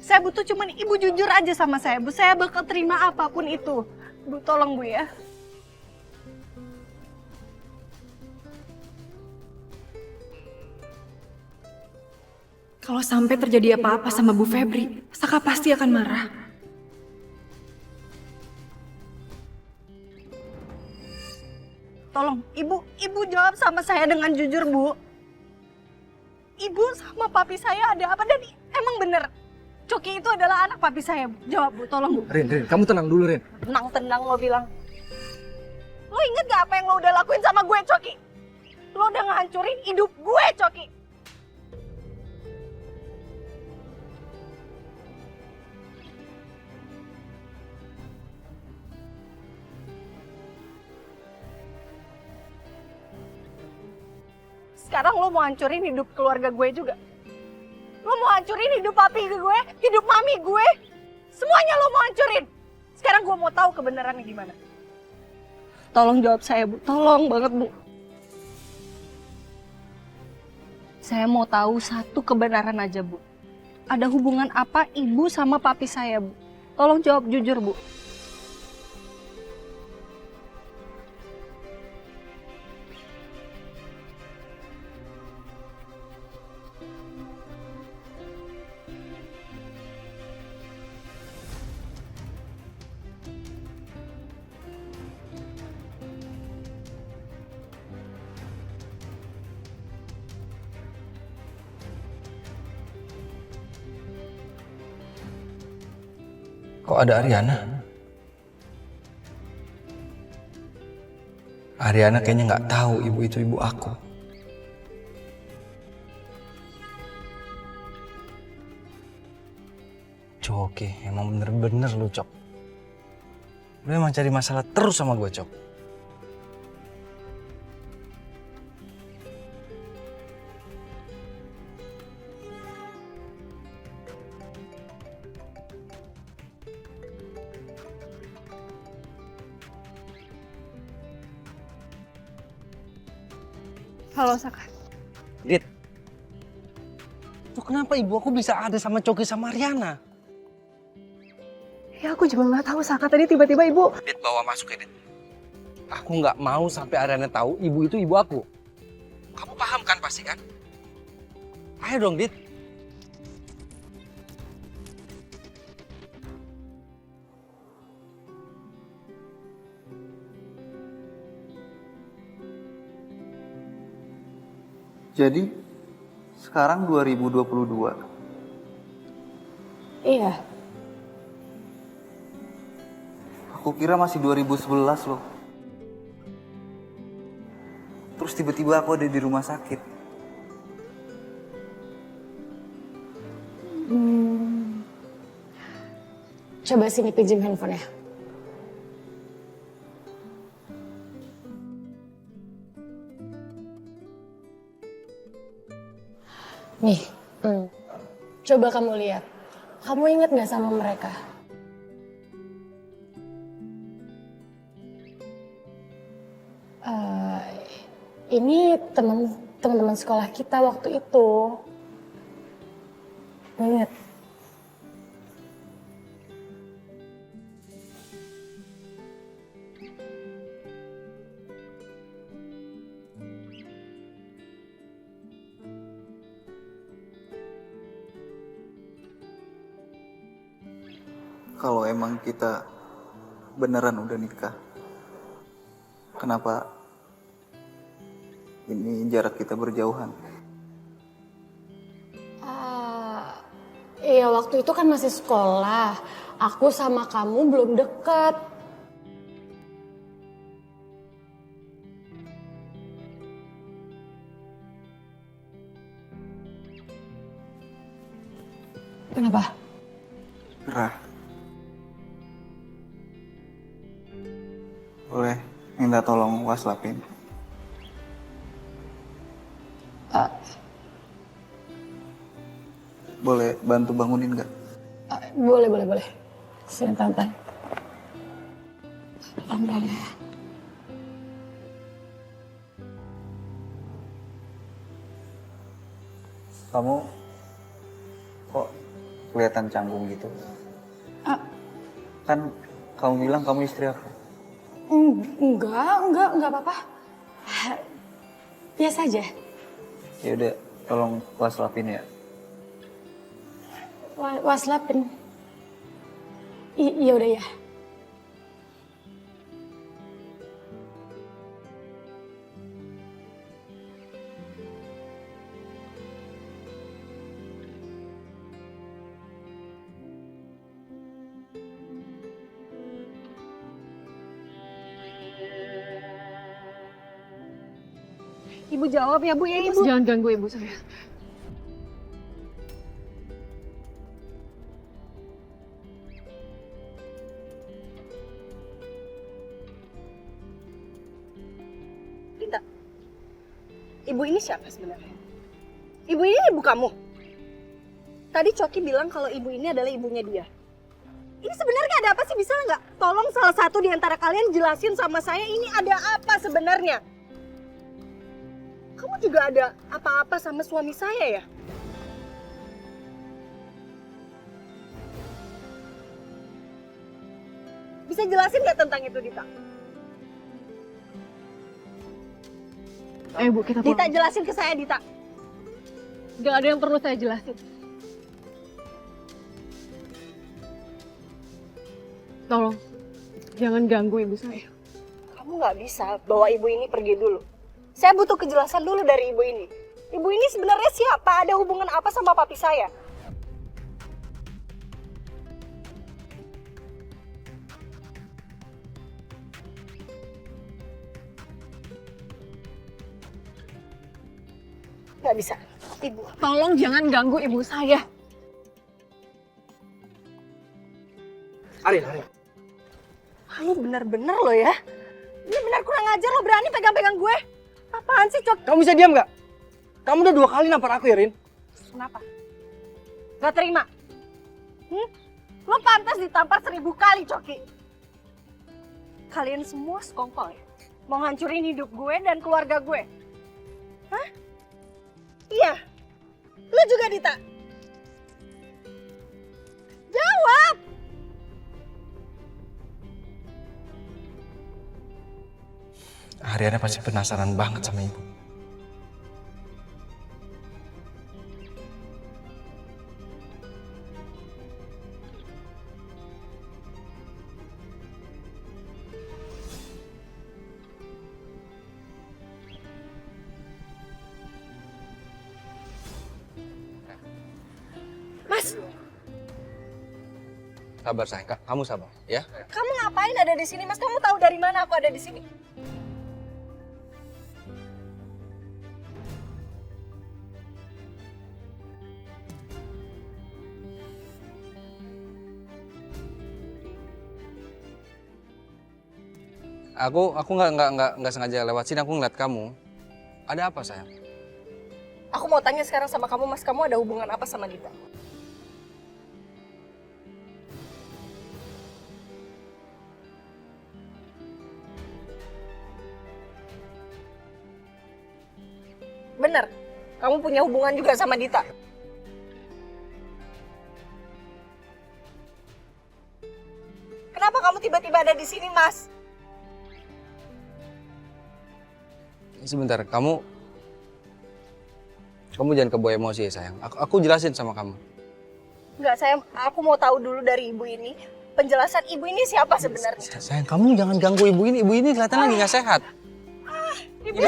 Saya butuh cuman ibu jujur aja sama saya, Bu. Saya bakal terima apapun itu. Bu, tolong, Bu ya. Kalau sampai terjadi apa-apa sama Bu Febri, Saka pasti akan marah. Tolong, ibu jawab sama saya dengan jujur, Bu. Ibu sama papi saya ada apa? Dan emang bener, Coki itu adalah anak papi saya, Bu. Jawab, Bu. Tolong, Bu. Rin, kamu tenang dulu, Rin. Tenang lo bilang. Lo inget gak apa yang lo udah lakuin sama gue, Coki? Lo udah ngehancurin hidup gue, Coki. Sekarang lo mau hancurin hidup keluarga gue juga. Lo mau hancurin hidup papi gue, hidup mami gue. Semuanya lo mau hancurin. Sekarang gue mau tahu kebenarannya gimana. Tolong jawab saya, Bu. Tolong banget, Bu. Saya mau tahu satu kebenaran aja, Bu. Ada hubungan apa ibu sama papi saya, Bu? Tolong jawab jujur, Bu. Kok ada Ariana? Ariana kayaknya nggak tahu ibu itu ibu aku. Coki, emang bener-bener lu, Cok. Lu emang cari masalah terus sama gue, Cok. Halo, Saka. Dit, itu kenapa ibu aku bisa ada sama Coki sama Riana? Ya aku juga nggak tahu, Saka. Tadi tiba-tiba ibu... Dit, bawa masuk ya, Dit. Aku nggak mau sampai Ariana tahu ibu itu ibu aku. Kamu paham kan pasti kan? Ayo dong, Dit. Jadi sekarang 2022. Iya. Aku kira masih 2011 loh. Terus tiba-tiba aku ada di rumah sakit. Coba sini pinjam handphonenya. Nih, coba kamu lihat. Kamu ingat nggak sama mereka? Ini teman-teman sekolah kita waktu itu. Ingat? Kalau emang kita beneran udah nikah, kenapa ini jarak kita berjauhan? Iya, waktu itu kan masih sekolah. Aku sama kamu belum deket. Kenapa? Rah, boleh minta tolong waslapin? Boleh bantu bangunin nggak? Boleh. Sini, Tante. Alhamdulillah. Kamu kok kelihatan canggung gitu? Kan kamu bilang kamu istri aku. Enggak apa-apa. Biasa aja. Ya udah, tolong waslapin ya. Waslapin. Iya udah ya. Ibu jawab ya, Bu, ya, Ibu. Jangan ganggu ibu saya. Dita, ibu ini siapa sebenarnya? Ibu ini ibu kamu. Tadi Coki bilang kalau ibu ini adalah ibunya dia. Ini sebenarnya ada apa sih? Bisa nggak? Tolong salah satu di antara kalian jelasin sama saya ini ada apa sebenarnya? Kamu juga ada apa-apa sama suami saya ya? Bisa jelasin nggak tentang itu, Dita? Ayo Bu, kita pulang. Dita, jelasin ke saya, Dita. Gak ada yang perlu saya jelasin. Tolong, jangan ganggu ibu saya. Kamu nggak bisa bawa ibu ini pergi dulu. Saya butuh kejelasan dulu dari ibu ini. Ibu ini sebenarnya siapa? Ada hubungan apa sama papi saya? Nggak bisa. Ibu. Tolong jangan ganggu ibu saya. Arin. Kamu bener-bener lo ya. Ini bener kurang ajar lo, berani pegang-pegang gue. Apaan sih, Cok? Kamu bisa diam nggak? Kamu udah 2 kali nampar aku ya, Rin. Kenapa? Gak terima? Lo pantas ditampar 1000 kali, Coki. Kalian semua sekongkol ya? Mau hancurin hidup gue dan keluarga gue. Hah? Iya. Lu juga Dita? Jawab! Ariana pasti penasaran banget sama ibu. Mas, Sabar sayang, kamu sabar ya. kamu ngapain ada di sini? Mas, kamu tahu dari mana aku ada di sini? Aku nggak sengaja lewat sini, aku ngeliat kamu. Ada apa sayang? Aku mau tanya sekarang sama kamu, Mas, kamu ada hubungan apa sama Dita? Bener, kamu punya hubungan juga sama Dita? Kenapa kamu tiba-tiba ada di sini, Mas? Sebentar, kamu jangan kebawa emosi ya sayang. Aku jelasin sama kamu. Enggak, aku mau tahu dulu dari ibu ini. Penjelasan ibu ini siapa sebenarnya? Sayang, kamu jangan ganggu ibu ini. Ibu ini kelihatan lagi nggak sehat. Ibu.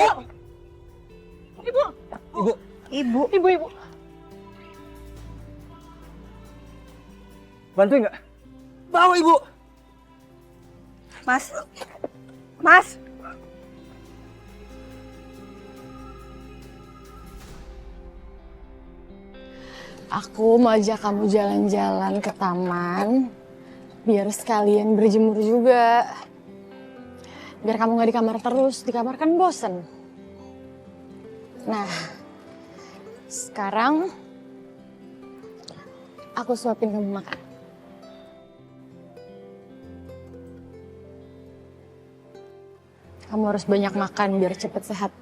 Ibu. Bantuin nggak? Bawa ibu. Mas. Mas. Aku mau ajak kamu jalan-jalan ke taman, biar sekalian berjemur juga. Biar kamu gak di kamar terus, di kamar kan bosen. Nah, sekarang aku suapin kamu makan. Kamu harus banyak makan biar cepet sehat.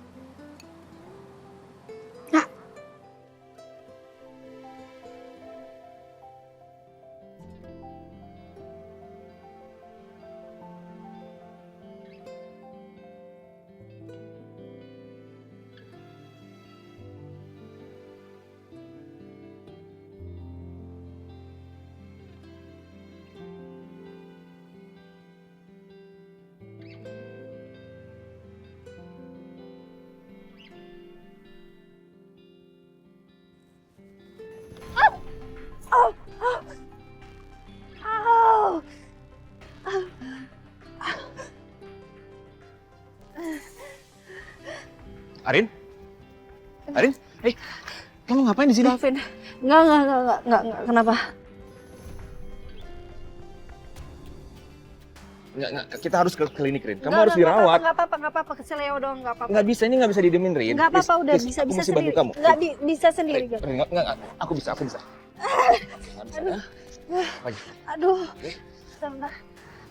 Arin? Arin? Kamu ngapain di sini? Gavin, enggak, kenapa? Enggak, kita harus ke klinik, Rin. Kamu harus dirawat. Enggak apa-apa, keseleo doang, enggak apa-apa. Nggak bisa, ini nggak bisa didiemin, Rin. Enggak apa-apa, udah Please, bisa aku mesti sendiri. bantu kamu. Enggak bisa sendiri, Gavin. Rin, enggak, aku bisa. Aduh. Aduh.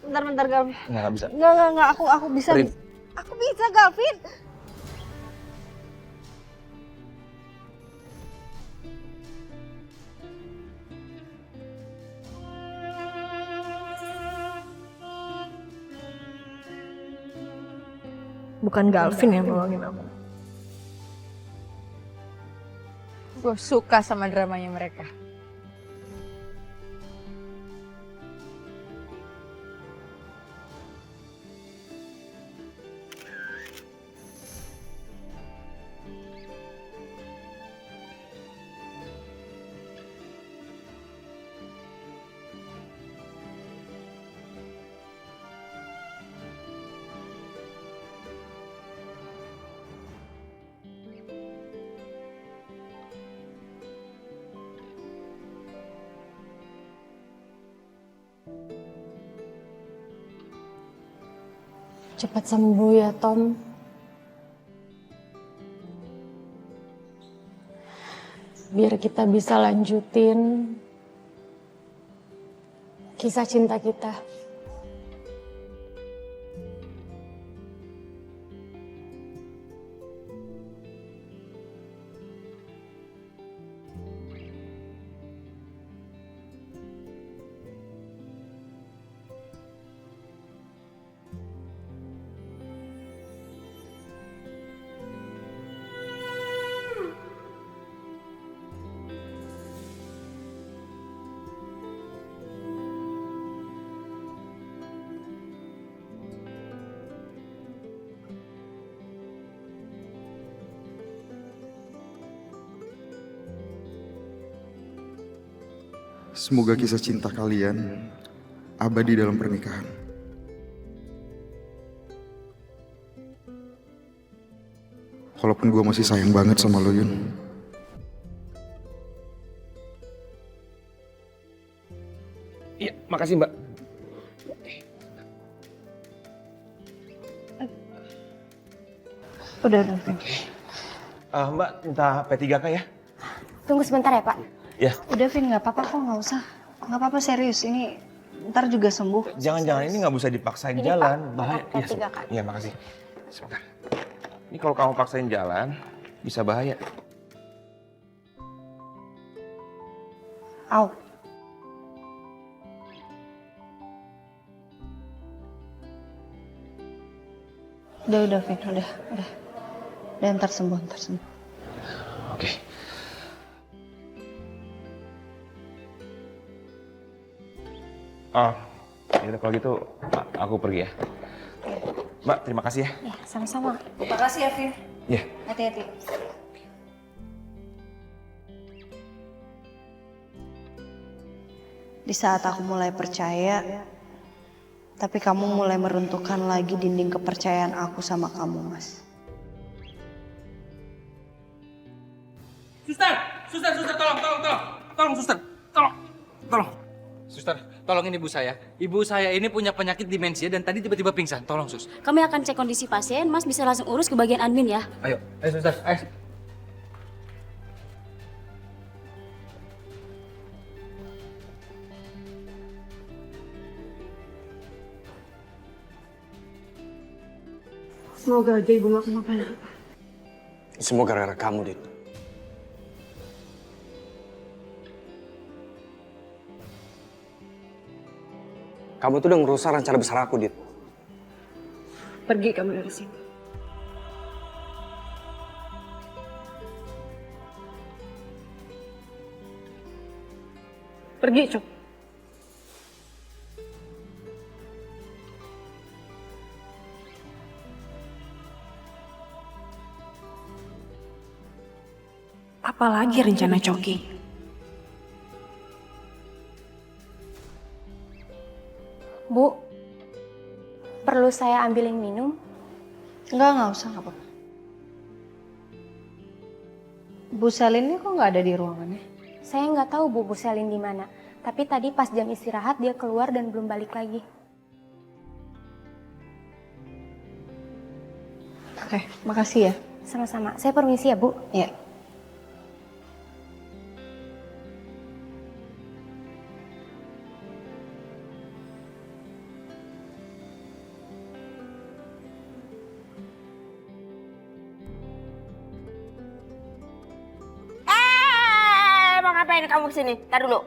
Bentar, Gavin. Nggak bisa. Enggak, aku bisa. Rin. Aku bisa, Gavin. Bukan Galvin yang nolongin aku. Gue suka sama dramanya mereka. Cepat sembuh ya, Tom. Biar kita bisa lanjutin kisah cinta kita. Semoga kisah cinta kalian abadi dalam pernikahan. Walaupun gue masih sayang banget sama lo, Yun. Iya, makasih Mbak. Udah. Mbak, minta P3K ya? Tunggu sebentar ya, Pak. Ya. Udah, Vin, nggak apa-apa kok, nggak usah. Nggak apa-apa, serius. Ini ntar juga sembuh. Jangan-jangan ini nggak bisa dipaksain Ini, jalan. Pak, Bahaya. P3K. Iya, makasih. Sebentar. Ini kalau kamu paksain jalan, bisa bahaya. Au. Udah, Vin, udah. Udah, ntar sembuh. Oke. Oh, ya kalau gitu aku pergi ya. Mbak, terima kasih ya. Ya, sama-sama. Makasih ya, Vin. Iya. Hati-hati. Di saat aku mulai percaya, tapi kamu mulai meruntuhkan lagi dinding kepercayaan aku sama kamu, Mas. Suster, tolong, suster, tolong. Suster, tolongin ibu saya. Ibu saya ini punya penyakit demensia dan tadi tiba-tiba pingsan. Tolong, Sus. Kami akan cek kondisi pasien, Mas bisa langsung urus ke bagian admin ya. Ayo suster, ayo. Semoga aja ibu gak kenapa-napa. Semua gara-gara kamu, Dit. Kamu tuh udah ngerusak rencana besar aku, Dit. Pergi kamu dari sini. Pergi, Cok. Apalagi rencana Coki? Bu, perlu saya ambilin minum? Nggak usah, nggak apa-apa. Bu Selin ini kok nggak ada di ruangannya? Saya nggak tahu Bu Selin di mana. Tapi tadi pas jam istirahat dia keluar dan belum balik lagi. Oke, makasih ya. Sama-sama. Saya permisi ya, Bu. Ya. Mau ngapain kamu kesini? Ntar dulu.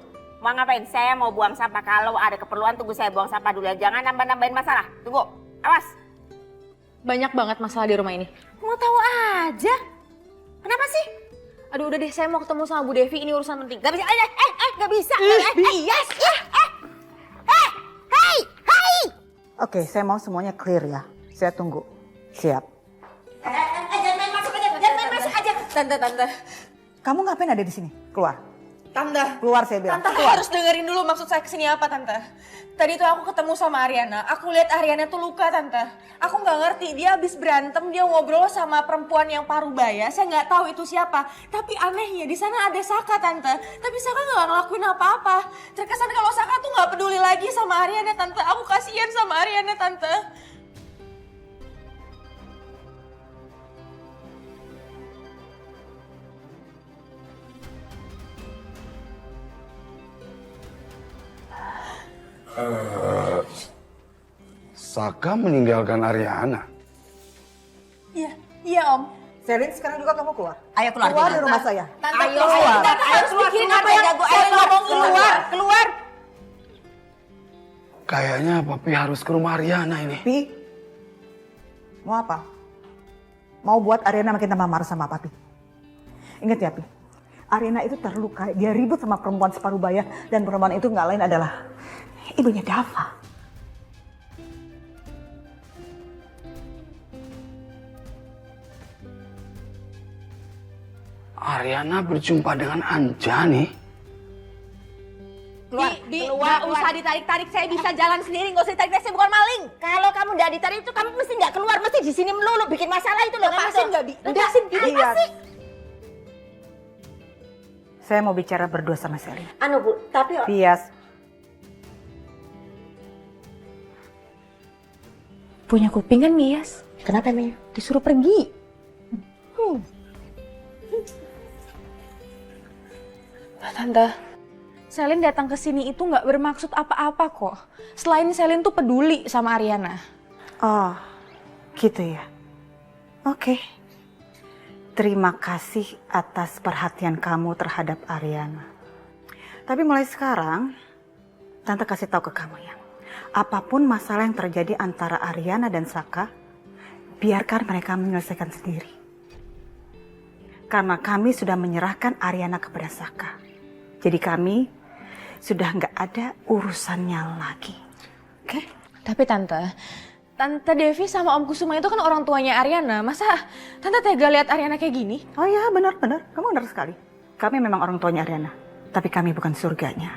Mau ngapain? Saya mau buang sampah. Kalau ada keperluan tunggu saya buang sampah dulu ya. Jangan nambah-nambahin masalah. Tunggu. Awas. Banyak banget masalah di rumah ini. Mau tahu aja. Kenapa sih? Aduh udah deh, saya mau ketemu sama Bu Devi, ini urusan penting. Gak bisa. Gak bisa. Bias. Hai. Oke, saya mau semuanya clear ya. Saya tunggu. Siap. Jangan main masuk aja. Jangan main masuk aja. Tante. Kamu ngapain ada di sini? Keluar. Tante. Keluar saya bilang. Tante Keluar. harus dengerin dulu maksud saya kesini apa, Tante. Tadi tuh aku ketemu sama Ariana. Aku lihat Ariana tuh luka, Tante. Aku nggak ngerti, dia habis berantem, dia ngobrol sama perempuan yang parubaya. Saya nggak tahu itu siapa. Tapi anehnya di sana ada Saka, Tante. Tapi Saka nggak ngelakuin apa-apa. Terkesan kalau Saka tuh nggak peduli lagi sama Ariana, Tante. Aku kasihan sama Ariana, Tante. Saka meninggalkan Ariana. Iya, Om. Selin, sekarang juga kamu keluar. Ayo keluar. Keluar dari rumah saya. Tante, Ayo keluar. Tante harus pikirin apa yang saya ngomong. Keluar. Kayaknya Papi harus ke rumah Ariana ini. Pi, mau apa? Mau buat Ariana makin tambah marah sama Papi. Ingat ya, Pi. Ariana itu terluka, dia ribut sama perempuan separubaya dan perempuan itu nggak lain adalah ibunya Dava. Ariana berjumpa dengan Anjani. usah ditarik-tarik, saya bisa jalan sendiri, nggak usah ditarik-tarik, saya bukan maling. Kalau kamu udah ditarik itu kamu mesti nggak keluar, mesti di sini melulu bikin masalah itu loh. Lepasin nggak, Bi? Lepasin, Iya. sih? Saya mau bicara berdua sama Selin. Anu Bu, tapi Bias. Punya kuping kan Mias? Kenapa emangnya? Disuruh pergi. Tante, Selin datang ke sini itu nggak bermaksud apa-apa kok. Selain Selin tuh peduli sama Ariana. Oh, gitu ya. Oke. Terima kasih atas perhatian kamu terhadap Ariana. Tapi mulai sekarang, Tante kasih tahu ke kamu ya. Apapun masalah yang terjadi antara Ariana dan Saka, biarkan mereka menyelesaikan sendiri. Karena kami sudah menyerahkan Ariana kepada Saka. Jadi kami sudah nggak ada urusannya lagi. Oke? Tapi Tante Devi sama Om Kusuma itu kan orang tuanya Ariana. Masa Tante tega lihat Ariana kayak gini? Oh ya, benar-benar. Kamu benar sekali. Kami memang orang tuanya Ariana. Tapi kami bukan surganya.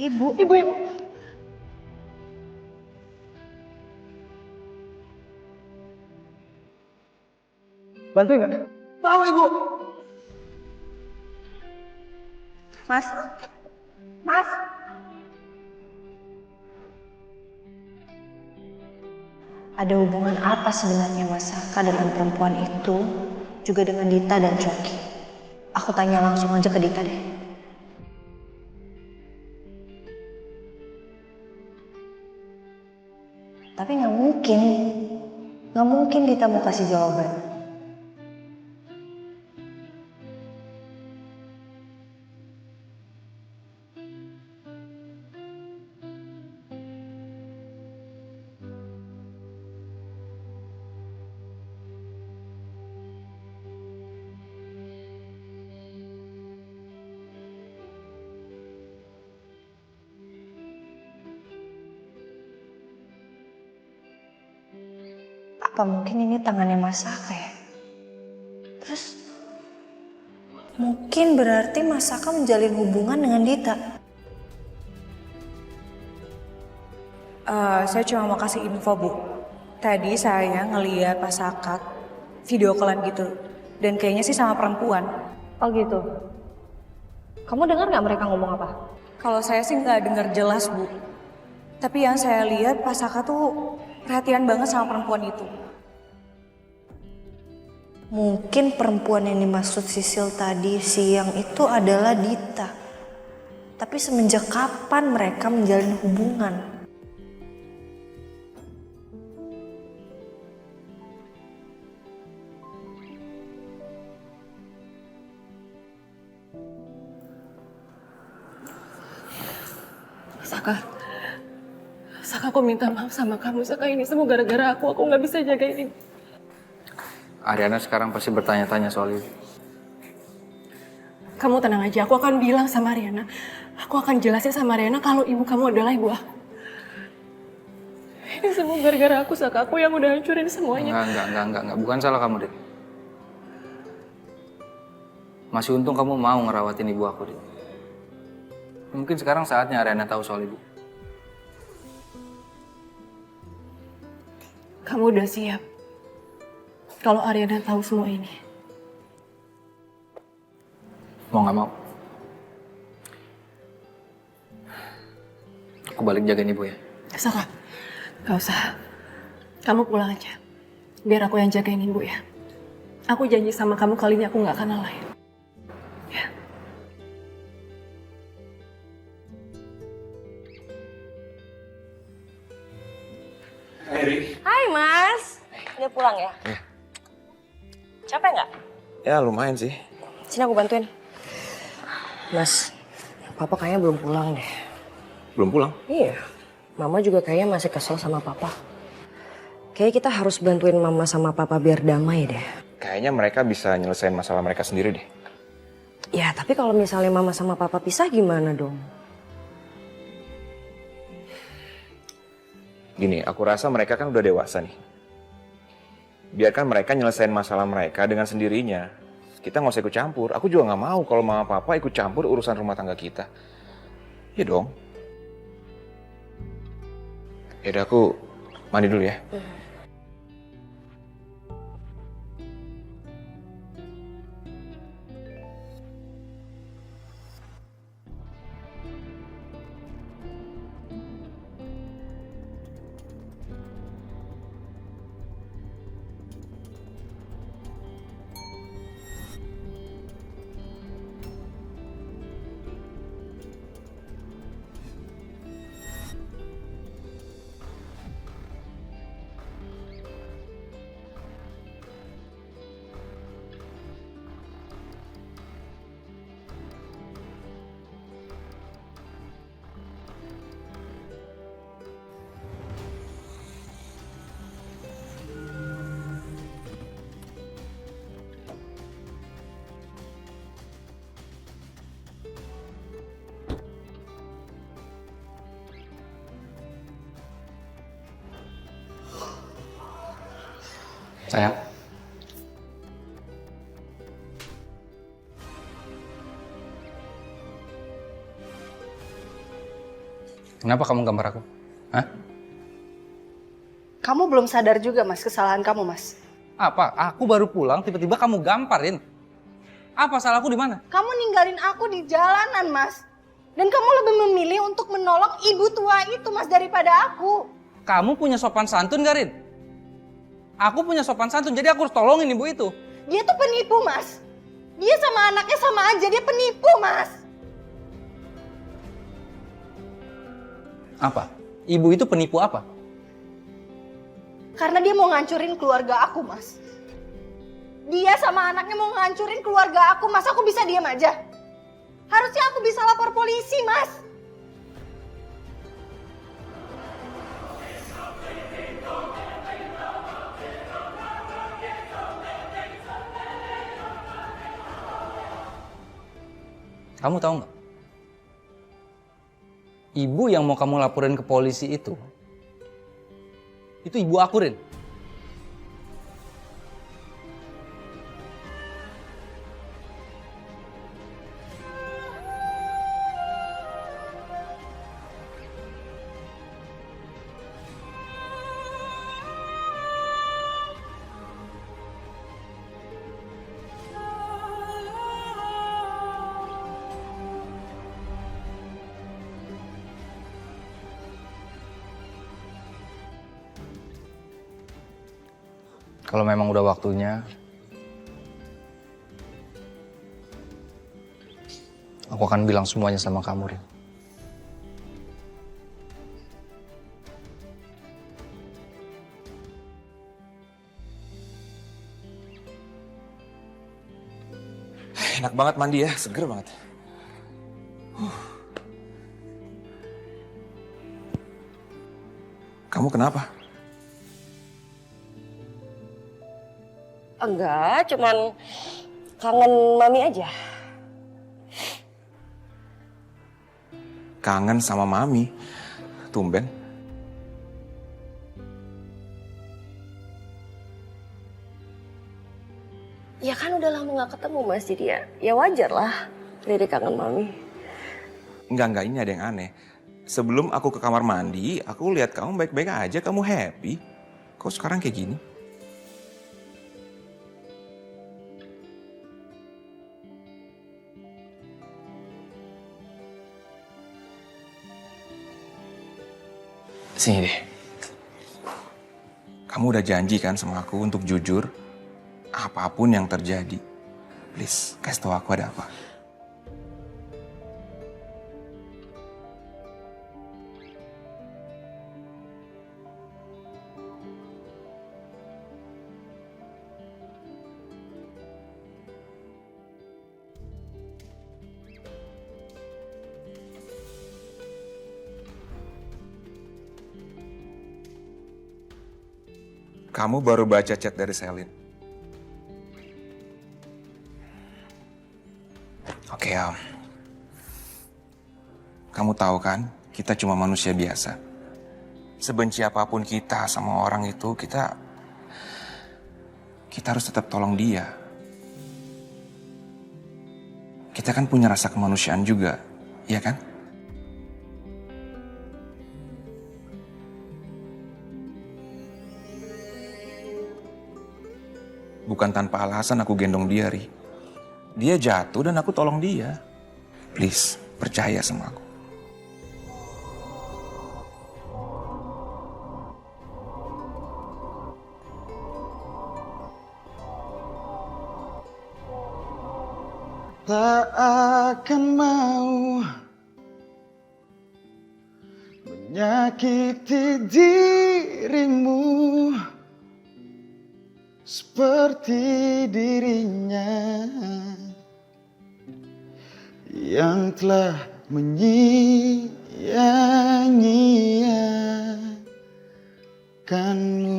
Ibu. Bantuin nggak? Tahu Ibu. Mas. Ada hubungan apa sebenarnya Mas Saka dengan perempuan itu, juga dengan Dita dan Coki? Aku tanya langsung aja ke Dita deh. Tapi nggak mungkin Dita mau kasih jawaban. Apa mungkin ini tangannya Mas Saka ya? Terus mungkin berarti Mas Saka menjalin hubungan dengan Dita. Saya cuma mau kasih info, Bu. Tadi saya ngeliat Pak Saka video callan gitu. Dan kayaknya sih sama perempuan. Oh gitu. Kamu dengar nggak mereka ngomong apa? Kalau saya sih nggak dengar jelas, Bu. Tapi yang saya lihat Pak Saka tuh perhatian banget sama perempuan itu. Mungkin perempuan yang dimaksud Sisil tadi siang itu adalah Dita. Tapi semenjak kapan mereka menjalin hubungan? Saka, aku minta maaf sama kamu. Saka, ini semua gara-gara aku nggak bisa jagain ibu. Ariana sekarang pasti bertanya-tanya soal itu. Kamu tenang aja, aku akan bilang sama Ariana. Aku akan jelasin sama Ariana kalau ibu kamu adalah ibu aku. Ini semua gara-gara aku, Saka. Aku yang udah hancurin semuanya. Enggak. Bukan salah kamu, Dek. Masih untung kamu mau ngerawatin ibu aku, Dek. Mungkin sekarang saatnya Ariana tahu soal ibu. Kamu udah siap kalau Ariana tahu semua ini? Mau nggak mau. Aku balik jagain ibu ya. Saka, gak usah. Kamu pulang aja. Biar aku yang jagain ibu ya. Aku janji sama kamu kali ini aku gak akan lalai. Hai Mas, udah pulang ya? Capek nggak? Ya lumayan sih. Sini aku bantuin. Mas, Papa kayaknya belum pulang deh. Belum pulang? Iya, Mama juga kayaknya masih kesel sama Papa. Kayaknya kita harus bantuin Mama sama Papa biar damai deh. Kayaknya mereka bisa nyelesain masalah mereka sendiri deh. Ya, tapi kalau misalnya Mama sama Papa pisah gimana dong? Gini, aku rasa mereka kan udah dewasa nih. Biarkan mereka nyelesain masalah mereka dengan sendirinya. Kita nggak usah ikut campur. Aku juga nggak mau kalau mama papa ikut campur urusan rumah tangga kita. Ya dong. Yaudah aku mandi dulu ya. Sayang. Kenapa kamu gambar aku? Hah? Kamu belum sadar juga, Mas, kesalahan kamu, Mas. Apa? Aku baru pulang, tiba-tiba kamu gamparin. Apa salahku di mana? Kamu ninggalin aku di jalanan, Mas. Dan kamu lebih memilih untuk menolong ibu tua itu, Mas, daripada aku. Kamu punya sopan santun, Garin? Aku punya sopan santun, jadi aku harus tolongin ibu itu. Dia tuh penipu, Mas. Dia sama anaknya sama aja, dia penipu, Mas. Apa? Ibu itu penipu apa? Karena dia mau ngancurin keluarga aku, Mas. Dia sama anaknya mau ngancurin keluarga aku, Mas. Aku bisa diam aja? Harusnya aku bisa lapor polisi, Mas. Kamu tahu nggak? Ibu yang mau kamu laporin ke polisi itu ibu aku, Rin. Kalau memang udah waktunya, aku akan bilang semuanya sama kamu, Rin. Enak banget mandi ya, seger banget. Kamu kenapa? Enggak, cuman kangen Mami aja. Kangen sama Mami? Tumben. Ya kan udah lama gak ketemu, Mas, jadi ya wajar lah Riri kangen Mami. Enggak, ini ada yang aneh. Sebelum aku ke kamar mandi, aku lihat kamu baik-baik aja, kamu happy. Kok sekarang kayak gini? Sini deh. Kamu udah janji kan sama aku untuk jujur apapun yang terjadi. Please, kasih tau aku ada apa. Kamu baru baca chat dari Selin. Oke, kamu tahu kan, kita cuma manusia biasa. Sebenci apapun kita sama orang itu, kita harus tetap tolong dia. Kita kan punya rasa kemanusiaan juga, iya kan? Bukan tanpa alasan aku gendong dia, Ri. Dia jatuh dan aku tolong dia. Please, percaya sama aku. Tak akan mau menyakiti dirimu seperti dirinya yang telah menyia-nyiakanmu.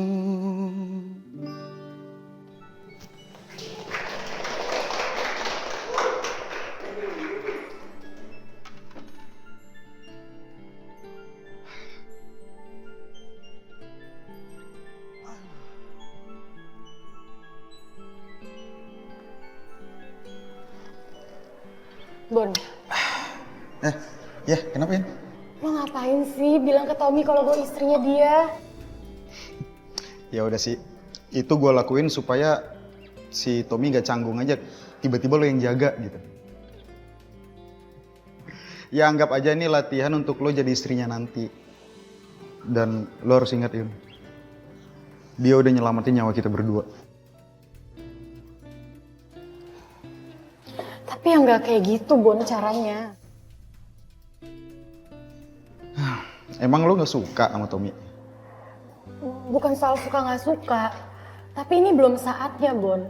Bon, Ya, kenapa ya? lo ngapain sih bilang ke Tommy kalau gue istrinya dia? Ya udah sih, itu gue lakuin supaya si Tommy gak canggung aja. Tiba-tiba lo yang jaga gitu. Ya anggap aja ini latihan untuk lo jadi istrinya nanti. Dan lo harus ingat Yun, dia udah nyelamatin nyawa kita berdua. Tapi yang gak kayak gitu, Bon, caranya. Emang lo gak suka sama Tommy? Bukan soal suka gak suka, tapi ini belum saatnya, Bon.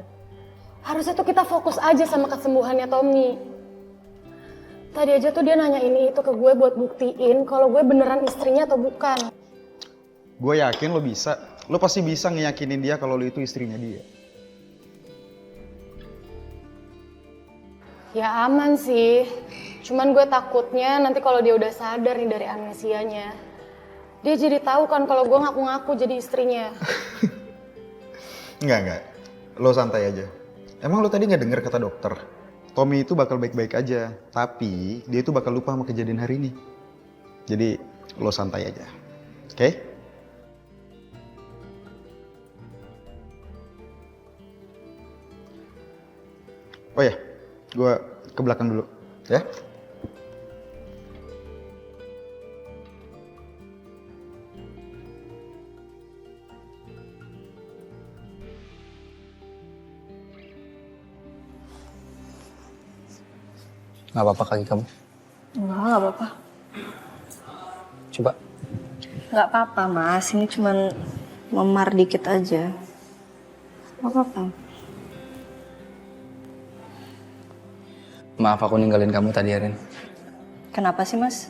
Harusnya tuh kita fokus aja sama kesembuhannya Tommy. Tadi aja tuh dia nanya ini itu ke gue buat buktiin kalau gue beneran istrinya atau bukan. Gue yakin lo bisa. Lo pasti bisa ngeyakinin dia kalau lo itu istrinya dia. Ya aman sih, cuman gue takutnya nanti kalau dia udah sadar nih dari amnesianya, dia jadi tahu kan kalau gue ngaku-ngaku jadi istrinya. Enggak. Lo santai aja. Emang lo tadi gak denger kata dokter? Tommy itu bakal baik-baik aja, tapi dia itu bakal lupa sama kejadian hari ini. Jadi lo santai aja, oke? Oh ya, gue ke belakang dulu, ya. Gak apa-apa kaki kamu? Enggak apa-apa. Coba. Nggak apa-apa, Mas. Ini cuman memar dikit aja. Nggak apa-apa. Maaf aku ninggalin kamu tadi, Arin. Kenapa sih, Mas?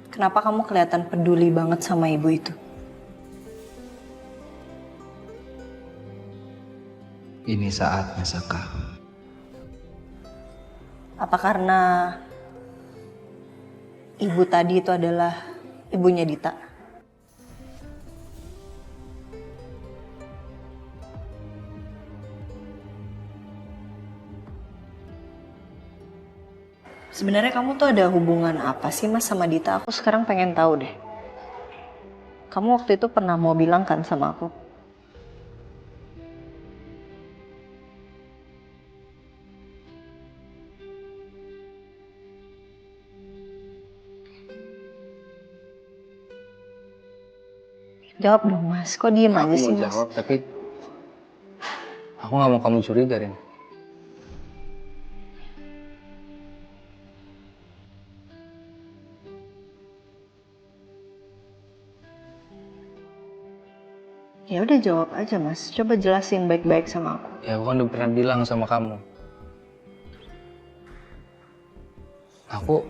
Kenapa kamu kelihatan peduli banget sama ibu itu? Ini saatnya, Saka. Apa karena ibu tadi itu adalah ibunya Dita? Sebenarnya kamu tuh ada hubungan apa sih, Mas, sama Dita? Aku sekarang pengen tahu deh. Kamu waktu itu pernah mau bilang kan sama aku? Jawab dong Mas, kok diem aja sih Aku mau Mas? jawab, tapi aku nggak mau kamu curiga, Rin. Ya udah jawab aja Mas, coba jelasin baik-baik sama aku. Ya aku kan udah pernah bilang sama kamu. Aku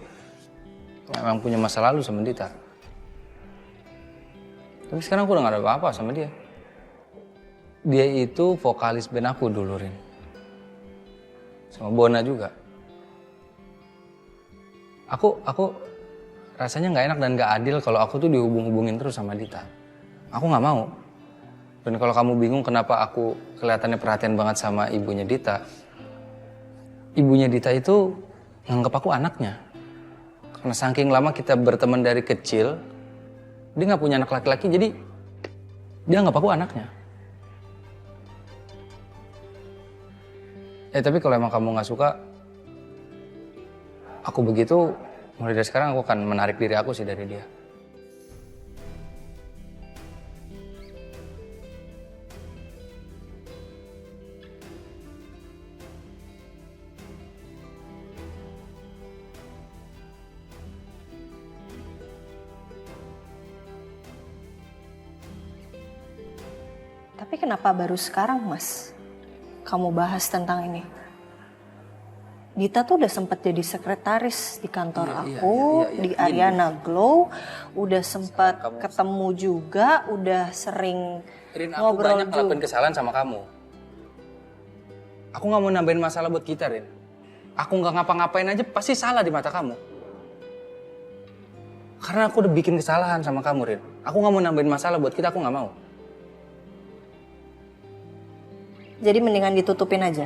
memang punya masa lalu sama Dita. Tapi sekarang aku udah gak ada apa-apa sama dia. Dia itu vokalis band aku dulu, Rin. Sama Bona juga. Aku rasanya gak enak dan gak adil kalau aku tuh dihubung-hubungin terus sama Dita. Aku gak mau. Dan kalau kamu bingung kenapa aku kelihatannya perhatian banget sama ibunya Dita. Ibunya Dita itu nganggap aku anaknya. Karena saking lama kita berteman dari kecil, dia nggak punya anak laki-laki, jadi dia anggap aku anaknya. Tapi kalau emang kamu nggak suka, aku begitu, mulai dari sekarang aku akan menarik diri aku sih dari dia. Tapi kenapa baru sekarang Mas kamu bahas tentang ini? Dita tuh udah sempet jadi sekretaris di kantor aku, di Ariana Glow, udah sempet ketemu juga, udah sering Rin, aku ngobrol banyak ngelakuin juga. kesalahan sama kamu. Aku nggak mau nambahin masalah buat kita, Rin. Aku nggak ngapa-ngapain aja pasti salah di mata kamu. Karena aku udah bikin kesalahan sama kamu, Rin. Aku nggak mau nambahin masalah buat kita, aku nggak mau. Jadi mendingan ditutupin aja.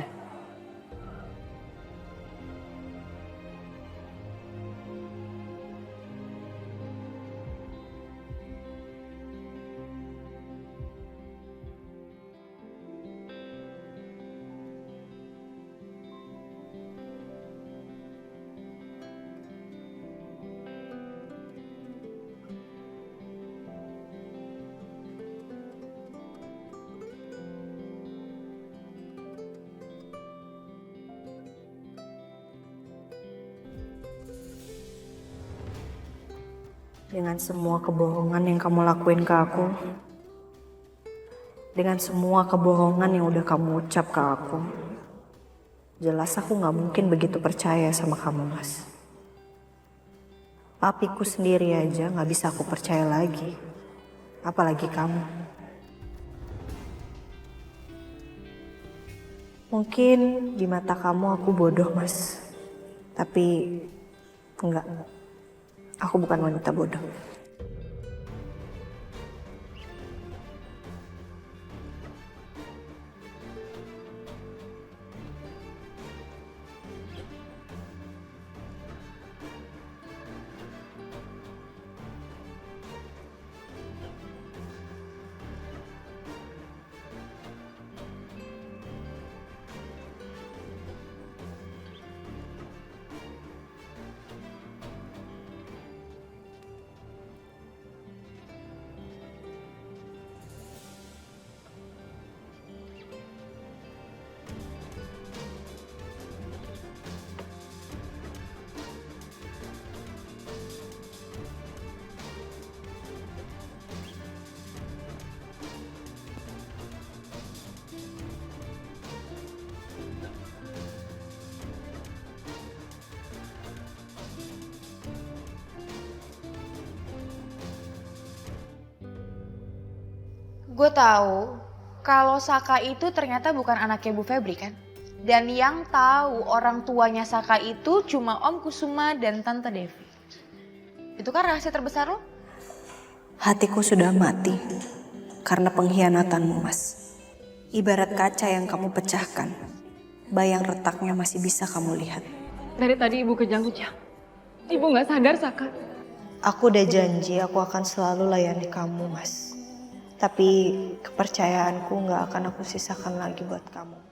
Dengan semua kebohongan yang kamu lakuin ke aku, dengan semua kebohongan yang udah kamu ucap ke aku, jelas aku gak mungkin begitu percaya sama kamu, Mas. Papiku sendiri aja gak bisa aku percaya lagi, apalagi kamu. Mungkin di mata kamu aku bodoh, Mas. Tapi enggak. Aku bukan wanita bodoh. Gue tahu kalau Saka itu ternyata bukan anaknya Bu Febri kan? Dan yang tahu orang tuanya Saka itu cuma Om Kusuma dan Tante Devi. Itu kan rahasia terbesar lo? Hatiku sudah mati karena pengkhianatanmu, Mas. Ibarat kaca yang kamu pecahkan, bayang retaknya masih bisa kamu lihat. Dari tadi ibu kejang-kejang. Ibu nggak sadar, Saka. Aku udah janji aku akan selalu layani kamu, Mas. Tapi kepercayaanku nggak akan aku sisakan lagi buat kamu.